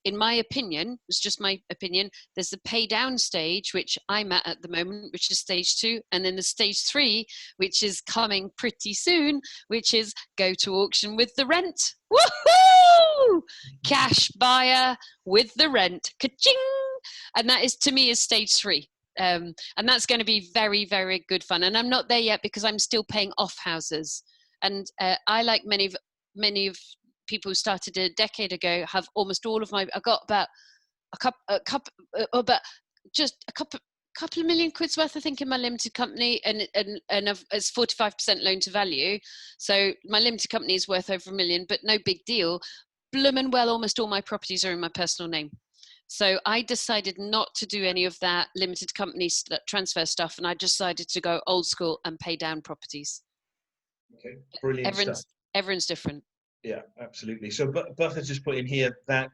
Speaker 1: in my opinion, it's just my opinion, there's the pay down stage, which I'm at the moment, which is stage 2. And then the stage 3, which is coming pretty soon, which is go to auction with the rent. Woohoo! Cash buyer with the rent. Ka-ching! And that is, to me, is stage 3. And that's going to be very, very good fun. And I'm not there yet because I'm still paying off houses. And I, like many of people who started a decade ago, have almost all of my, I got about just a couple of million quid's worth, I think, in my limited company, and it's 45% loan to value. So my limited company is worth over $1 million, but no big deal. Bloomin' well, almost all my properties are in my personal name. So I decided not to do any of that limited company transfer stuff, and I decided to go old school and pay down properties.
Speaker 3: Okay, brilliant stuff.
Speaker 1: Everyone's different.
Speaker 3: Yeah, absolutely. So Buff has just put in here that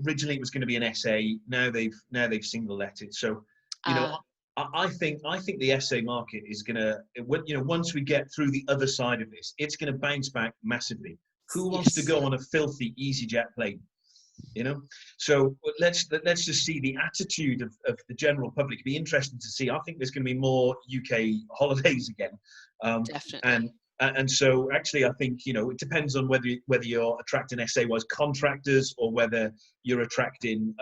Speaker 3: originally it was going to be an SA. Now they've single let it. So I think the SA market is going to, once we get through the other side of this, it's going to bounce back massively. Who wants to go on a filthy EasyJet plane? So let's just see the attitude of the general public. It'd be interesting to see. I think there's going to be more UK holidays again.
Speaker 1: Definitely.
Speaker 3: And so actually, I think, it depends on whether you're attracting SA-wise contractors or whether you're attracting,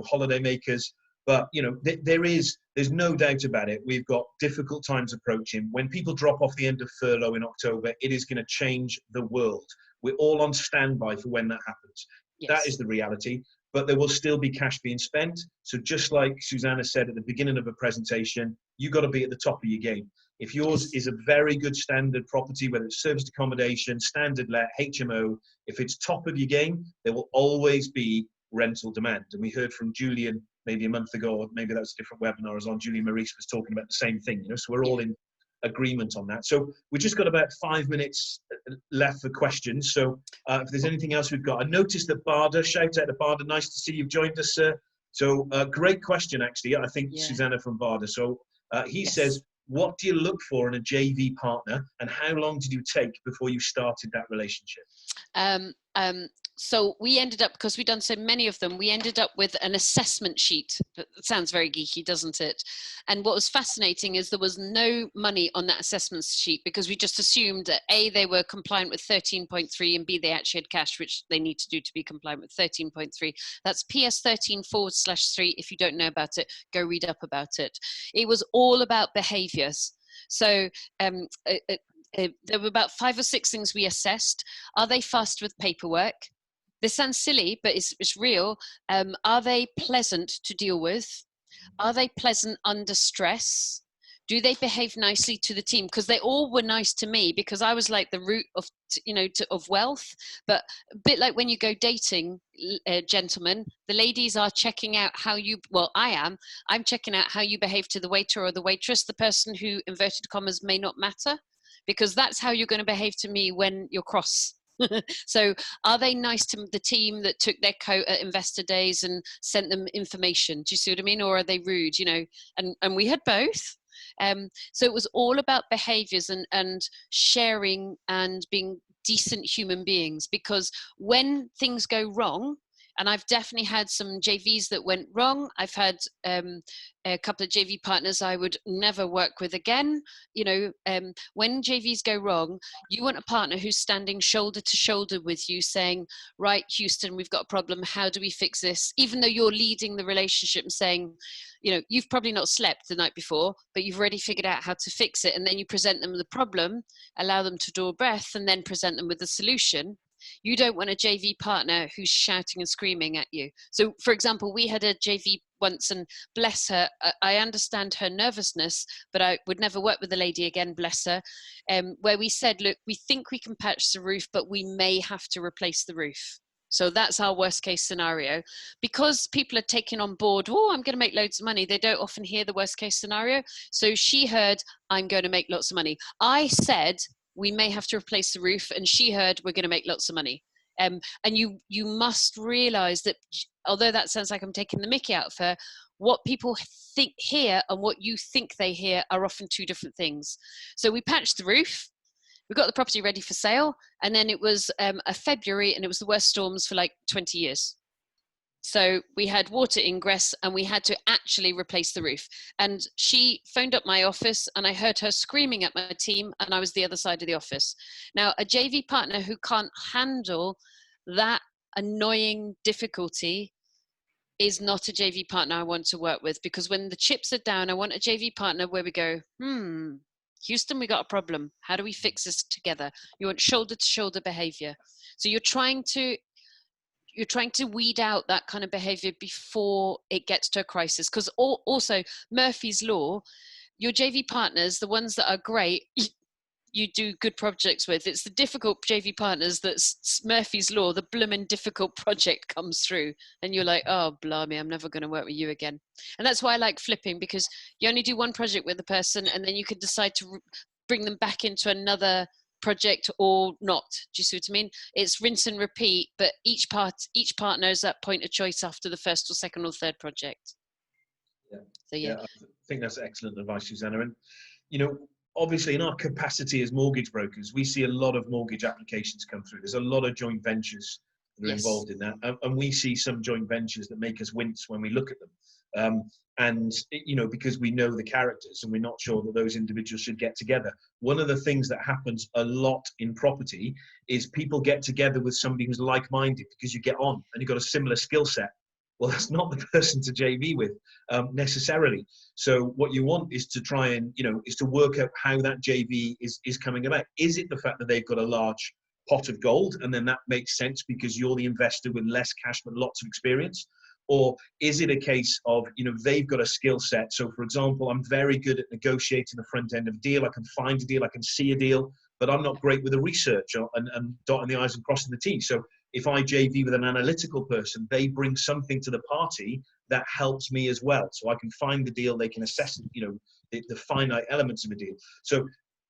Speaker 3: holiday makers. But, there's no doubt about it. We've got difficult times approaching. When people drop off the end of furlough in October, it is going to change the world. We're all on standby for when that happens. Yes. That is the reality. But there will still be cash being spent. So just like Susanna said at the beginning of her presentation, you've got to be at the top of your game. If yours is a very good standard property, whether it's serviced accommodation, standard let, HMO, if it's top of your game, there will always be rental demand. And we heard from Julian maybe a month ago, or maybe that was a different webinar I was on, Julian Maurice was talking about the same thing, so we're all in agreement on that. So we've just got about 5 minutes left for questions. So if there's anything else we've got, I noticed that Barda, shout out to Barda, nice to see you've joined us, sir. So great question, actually, I think, Susanna from Barda. So he says, what do you look for in a JV partner, and how long did you take before you started that relationship?
Speaker 1: So we ended up, because we've done so many of them, we ended up with an assessment sheet. It sounds very geeky, doesn't it? And what was fascinating is there was no money on that assessment sheet, because we just assumed that A, they were compliant with 13.3, and B, they actually had cash, which they need to do to be compliant with 13.3. That's PS 13/3. If you don't know about it, go read up about it. It was all about behaviors. So there were about 5 or 6 things we assessed. Are they fast with paperwork? This sounds silly, but it's real. Are they pleasant to deal with? Are they pleasant under stress? Do they behave nicely to the team? Because they all were nice to me, because I was like the root of, of wealth. But a bit like when you go dating, gentlemen, the ladies are checking out how you, I'm checking out how you behave to the waiter or the waitress, the person who, inverted commas, may not matter, because that's how you're going to behave to me when you're cross. So are they nice to the team that took their coat at investor days and sent them information? Do you see what I mean? Or are they rude? And we had both. So it was all about behaviors and sharing and being decent human beings, because when things go wrong, and I've definitely had some JVs that went wrong. I've had a couple of JV partners I would never work with again. When JVs go wrong, you want a partner who's standing shoulder to shoulder with you, saying, right, Houston, we've got a problem. How do we fix this? Even though you're leading the relationship and saying, you've probably not slept the night before, but you've already figured out how to fix it. And then you present them with the problem, allow them to draw a breath, and then present them with the solution. You don't want a JV partner who's shouting and screaming at you. So, for example, we had a JV once, and bless her, I understand her nervousness, but I would never work with the lady again, bless her, where we said, look, we think we can patch the roof, but we may have to replace the roof. So that's our worst case scenario. Because people are taking on board, I'm going to make loads of money, they don't often hear the worst case scenario. So she heard, I'm going to make lots of money. I said, we may have to replace the roof, and she heard, we're going to make lots of money. And you must realize that, although that sounds like I'm taking the mickey out of her, what people hear and what you think they hear are often 2 different things. So we patched the roof, we got the property ready for sale, and then it was a February, and it was the worst storms for like 20 years. So we had water ingress, and we had to actually replace the roof. And she phoned up my office, and I heard her screaming at my team, and I was the other side of the office. Now, a JV partner who can't handle that annoying difficulty is not a JV partner I want to work with, because when the chips are down, I want a JV partner where we go, Houston, we got a problem. How do we fix this together? You want shoulder to shoulder behavior. So you're trying to weed out that kind of behavior before it gets to a crisis. Because also Murphy's Law, your JV partners, the ones that are great, you do good projects with. It's the difficult JV partners that's Murphy's Law, the bloomin' difficult project comes through. And you're like, oh, blimey, I'm never going to work with you again. And that's why I like flipping, because you only do one project with a person, and then you can decide to bring them back into another project or not. Do you see what I mean? It's rinse and repeat, but each partner is that point of choice after the first or second or third project.
Speaker 3: I think that's excellent advice, Susanna. And obviously, in our capacity as mortgage brokers, we see a lot of mortgage applications come through. There's a lot of joint ventures that are involved in that, and we see some joint ventures that make us wince when we look at them. And because we know the characters and we're not sure that those individuals should get together. One of the things that happens a lot in property is people get together with somebody who's like-minded because you get on and you've got a similar skill set. Well, that's not the person to JV with necessarily. So what you want is to try and, is to work out how that JV is coming about. Is it the fact that they've got a large pot of gold, and then that makes sense because you're the investor with less cash but lots of experience? Or is it a case of, they've got a skill set? So for example, I'm very good at negotiating the front end of a deal. I can find a deal, I can see a deal, but I'm not great with the research and dotting the I's and crossing the T's. So if I JV with an analytical person, they bring something to the party that helps me as well. So I can find the deal, they can assess, the finite elements of a deal. So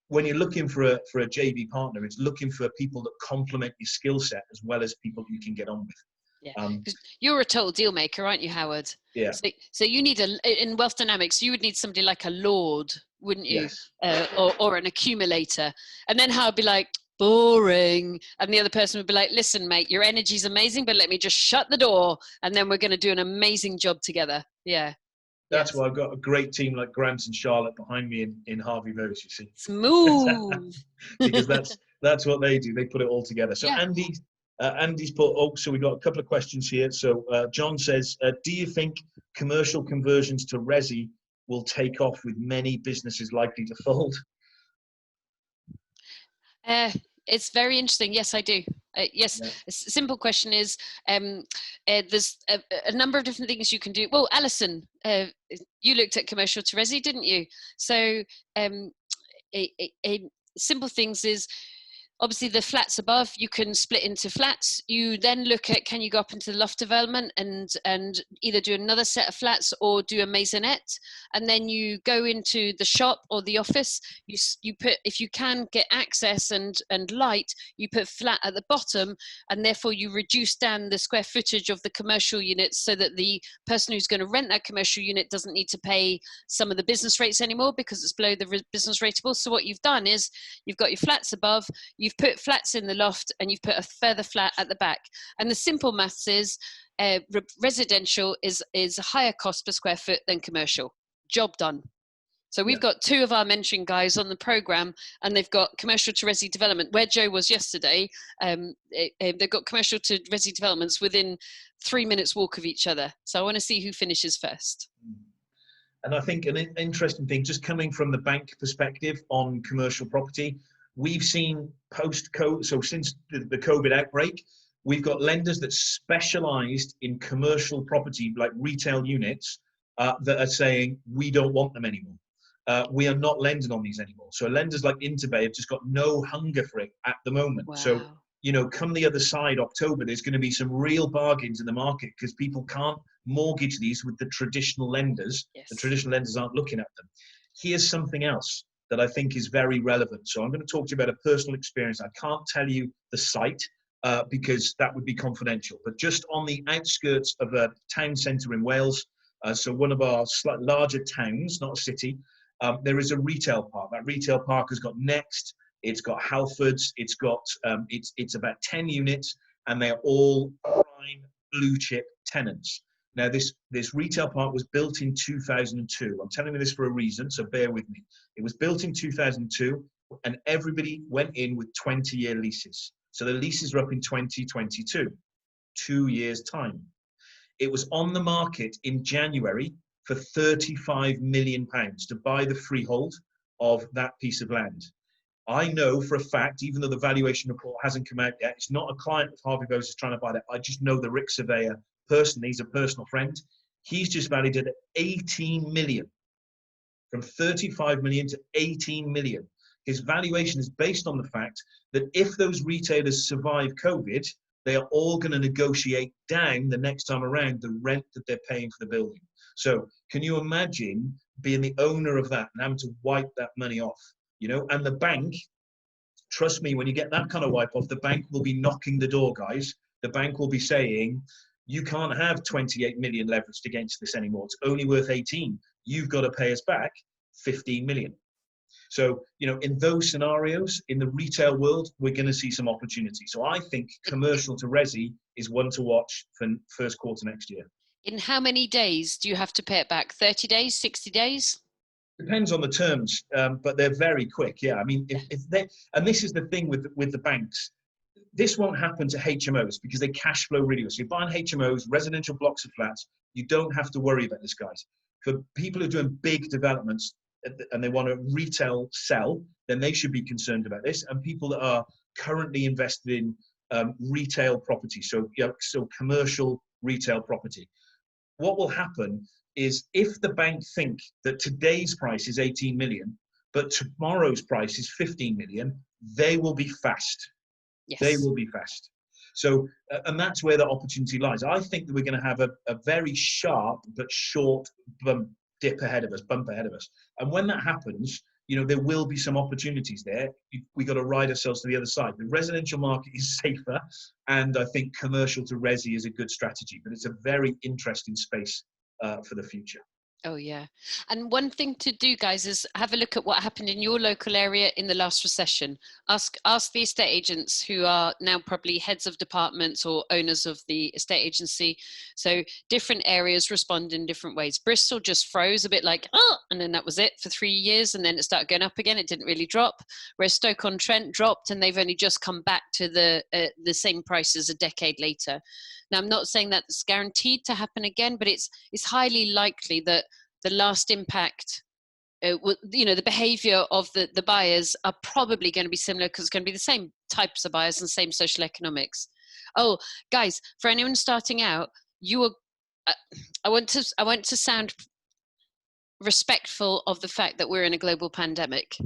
Speaker 3: when you're looking for a JV partner, it's looking for people that complement your skill set as well as people you can get on with.
Speaker 1: Yeah, 'cause you're a total deal maker, aren't you, Howard?
Speaker 3: Yeah.
Speaker 1: So you need in wealth dynamics, you would need somebody like a lord, wouldn't you?
Speaker 3: Yes.
Speaker 1: Or an accumulator. And then Howard would be like, boring. And the other person would be like, listen, mate, your energy's amazing, but let me just shut the door and then we're going to do an amazing job together. Yeah.
Speaker 3: That's why I've got a great team like Grant and Charlotte behind me in Harvey Vose, you see.
Speaker 1: Smooth.
Speaker 3: Because that's what they do. They put it all together. So
Speaker 1: Yeah.
Speaker 3: Andy's put, so we got a couple of questions here. So John says, do you think commercial conversions to resi will take off with many businesses likely to fold?
Speaker 1: It's very interesting. Yes, I do. Yes,
Speaker 3: Yeah.
Speaker 1: a simple question is, there's a number of different things you can do. Well, Alison, you looked at commercial to resi, didn't you? So a simple things is, obviously the flats above, you can split into flats. You then look at, can you go up into the loft development and either do another set of flats or do a maisonette? And then you go into the shop or the office. You put, if you can get access and light, you put flat at the bottom, and therefore you reduce down the square footage of the commercial units so that the person who's going to rent that commercial unit doesn't need to pay some of the business rates anymore because it's below the business rateable. So what you've done is you've got your flats above, you've put flats in the loft, and you've put a further flat at the back. And the simple maths is residential is a higher cost per square foot than commercial. Job done. So we've got two of our mentoring guys on the program, and they've got commercial to resi development where Joe was yesterday. They've got commercial to resi developments within 3 minutes walk of each other. So I want to see who finishes first.
Speaker 3: And I think an interesting thing, just coming from the bank perspective on commercial property, we've seen post-COVID, so since the COVID outbreak, we've got lenders that specialized in commercial property, like retail units, that are saying, we don't want them anymore. We are not lending on these anymore. So lenders like Interbay have just got no hunger for it at the moment.
Speaker 1: Wow.
Speaker 3: So, come the other side, October, there's going to be some real bargains in the market because people can't mortgage these with the traditional lenders.
Speaker 1: Yes.
Speaker 3: The traditional lenders aren't looking at them. Here's something else that I think is very relevant. So I'm going to talk to you about a personal experience. I can't tell you the site because that would be confidential, but just on the outskirts of a town centre in Wales, so one of our larger towns, not a city, there is a retail park. That retail park has got Next, it's got Halfords, it's got, it's about 10 units, and they're all prime blue chip tenants. Now, this retail park was built in 2002. I'm telling you this for a reason, so bear with me. It was built in 2002, and everybody went in with 20-year leases. So the leases are up in 2022, 2 years' time. It was on the market in January for £35 million to buy the freehold of that piece of land. I know for a fact, even though the valuation report hasn't come out yet, it's not a client of Harvey Vose is trying to buy that. I just know the Rick surveyor personally. He's a personal friend. He's just valued it at 18 million. From 35 million to 18 million. His valuation is based on the fact that if those retailers survive COVID, they are all going to negotiate down the next time around the rent that they're paying for the building. So can you imagine being the owner of that and having to wipe that money off? And the bank, trust me, when you get that kind of wipe off, the bank will be knocking the door, guys. The bank will be saying, you can't have 28 million leveraged against this anymore. It's only worth 18. You've got to pay us back 15 million. So, in those scenarios, in the retail world, we're going to see some opportunity. So I think commercial to resi is one to watch for first quarter next year.
Speaker 1: In how many days do you have to pay it back? 30 days, 60 days?
Speaker 3: Depends on the terms, but they're very quick. Yeah, I mean, if they, and this is the thing with the banks, this won't happen to HMOs because they cash flow really well. So you're buying HMOs, residential blocks of flats, you don't have to worry about this, guys. For people who are doing big developments and they want to retail sell, then they should be concerned about this. And people that are currently invested in retail property, so commercial retail property. what will happen is if the bank think that today's price is 18 million, but tomorrow's price is 15 million, they will be fast.
Speaker 1: Yes.
Speaker 3: They will be fast. So, and that's where the opportunity lies. I think that we're going to have a very sharp but short bump ahead of us. And when that happens, you know, there will be some opportunities there. We got to ride ourselves to the other side. The residential market is safer, and I think commercial to resi is a good strategy, but it's a very interesting space for the future.
Speaker 1: Oh yeah. And one thing to do, guys, is have a look at what happened in your local area in the last recession. Ask the estate agents who are now probably heads of departments or owners of the estate agency. So different areas respond in different ways. Bristol just froze a bit like, oh, and then that was it for 3 years, and then it started going up again. It didn't really drop. Whereas Stoke-on-Trent dropped, and they've only just come back to the same prices a decade later. Now, I'm not saying that it's guaranteed to happen again, but it's highly likely that the last impact, you know, the behavior of the buyers are probably going to be similar, because it's going to be the same types of buyers and same social economics. Oh, guys, for anyone starting out, you are, I want to sound respectful of the fact that we're in a global pandemic.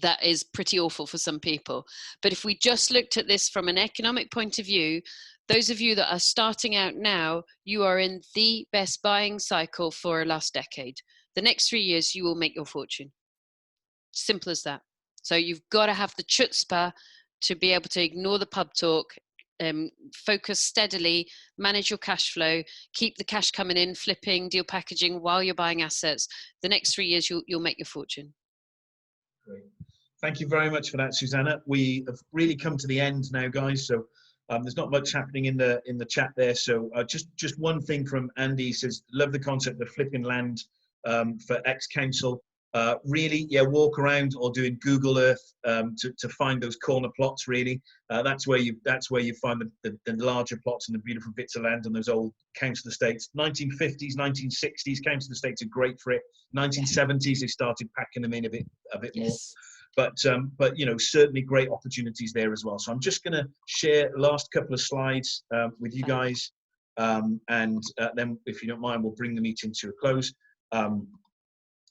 Speaker 1: That is pretty awful for some people. But if we just looked at this from an economic point of view, those of you that are starting out now, you are in the best buying cycle for a last decade. The next 3 years, you will make your fortune. Simple as that. So you've got to have the chutzpah to be able to ignore the pub talk, focus steadily, manage your cash flow, keep the cash coming in, flipping, deal packaging while you're buying assets. The next 3 years, you'll make your fortune.
Speaker 3: Great. Thank you very much for that, Susanna. We have really come to the end now, guys. So there's not much happening in the chat there. So just one thing from Andy. Says, love the concept of flipping land for ex-council. Really, yeah, walk around or doing Google Earth to find those corner plots. Really, that's where you find the larger plots and the beautiful bits of land on those old council estates. 1950s, 1960s council estates are great for it. 1970s they started packing them in a bit more. But you know, certainly great opportunities there as well. So I'm just going to share the last couple of slides with you guys, and then, if you don't mind, we'll bring the meeting to a close.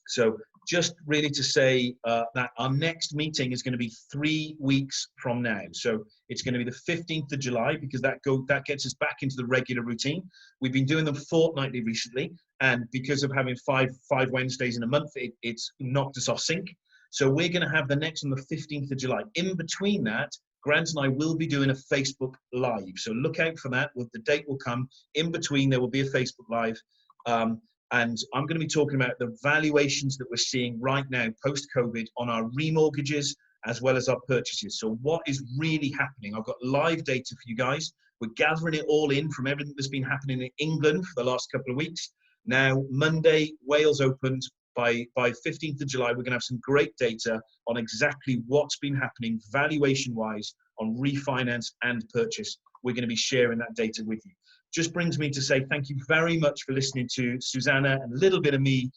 Speaker 3: So just really to say that our next meeting is going to be 3 weeks from now. So it's going to be the 15th of July, because that gets us back into the regular routine. We've been doing them fortnightly recently, and because of having five Wednesdays in a month, it's knocked us off sync. So we're going to have the next on the 15th of July. In between that, Grant and I will be doing a Facebook Live. So look out for that. The date will come. In between, there will be a Facebook Live. And I'm going to be talking about the valuations that we're seeing right now, post-COVID, on our remortgages as well as our purchases. So what is really happening? I've got live data for you guys. We're gathering it all in from everything that's been happening in England for the last couple of weeks. Now, Monday, Wales opened. By 15th of July, we're going to have some great data on exactly what's been happening valuation-wise on refinance and purchase. We're going to be sharing that data with you. Just brings me to say thank you very much for listening to Susanna and a little bit of me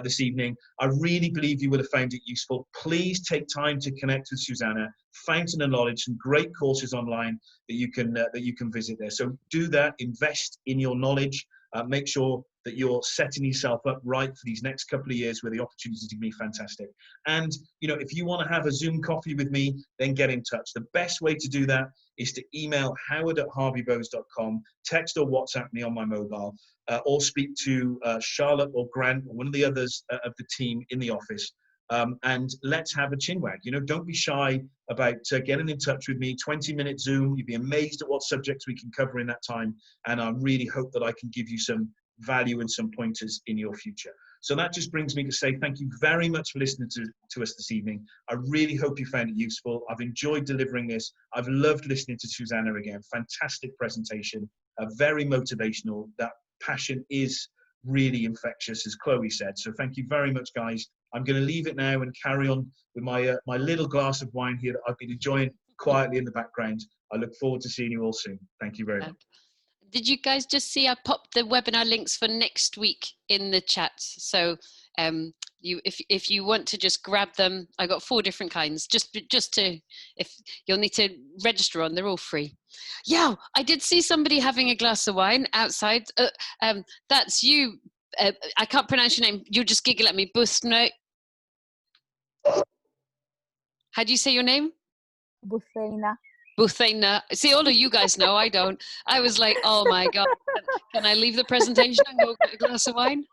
Speaker 3: this evening. I really believe you would have found it useful. Please take time to connect with Susanna. Fountain of Knowledge, some great courses online that you can visit there. So do that. Invest in your knowledge. Make sure that you're setting yourself up right for these next couple of years where the opportunities are going to be fantastic. And, you know, if you want to have a Zoom coffee with me, then get in touch. The best way to do that is to email howard@harveybowes.com, text or WhatsApp me on my mobile, or speak to Charlotte or Grant or one of the others of the team in the office. And let's have a chinwag. You know, don't be shy about getting in touch with me. 20-minute Zoom. You'd be amazed at what subjects we can cover in that time. And I really hope that I can give you some value and some pointers in your future. So that just brings me to say thank you very much for listening to us this evening. I really hope you found it useful. I've enjoyed delivering this. I've loved listening to Susanna again. Fantastic presentation, very motivational. That passion is really infectious, as Chloe said. So thank you very much, guys. I'm going to leave it now and carry on with my little glass of wine here that I've been enjoying quietly in the background. I look forward to seeing you all soon. Thank you very much.
Speaker 1: Did you guys just see I popped the webinar links for next week in the chat? So if you want to just grab them, I got 4 different kinds. Just to, if you'll need to register on, they're all free. Yeah, I did see somebody having a glass of wine outside. That's you. I can't pronounce your name. You'll just giggle at me. Busno. How do you say your name?
Speaker 8: Buthena.
Speaker 1: Buthena. See, all of you guys know. I don't. I was like, oh my God. Can I leave the presentation and go get a glass of wine?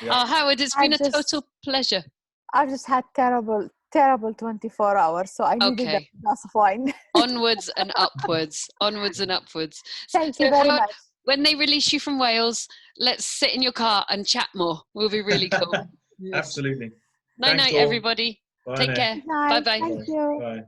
Speaker 3: Yeah.
Speaker 1: Howard, it's been a total pleasure.
Speaker 8: I've just had terrible 24 hours, so I needed a glass of wine.
Speaker 1: Onwards and upwards. Onwards and upwards.
Speaker 8: Thank you very much.
Speaker 1: When they release you from Wales, let's sit in your car and chat more. We'll be really cool.
Speaker 3: Absolutely.
Speaker 1: Night, everybody.
Speaker 3: Bye
Speaker 1: Take
Speaker 3: now.
Speaker 1: care.
Speaker 8: Night.
Speaker 1: Bye-bye.
Speaker 8: Thank you.
Speaker 3: Bye.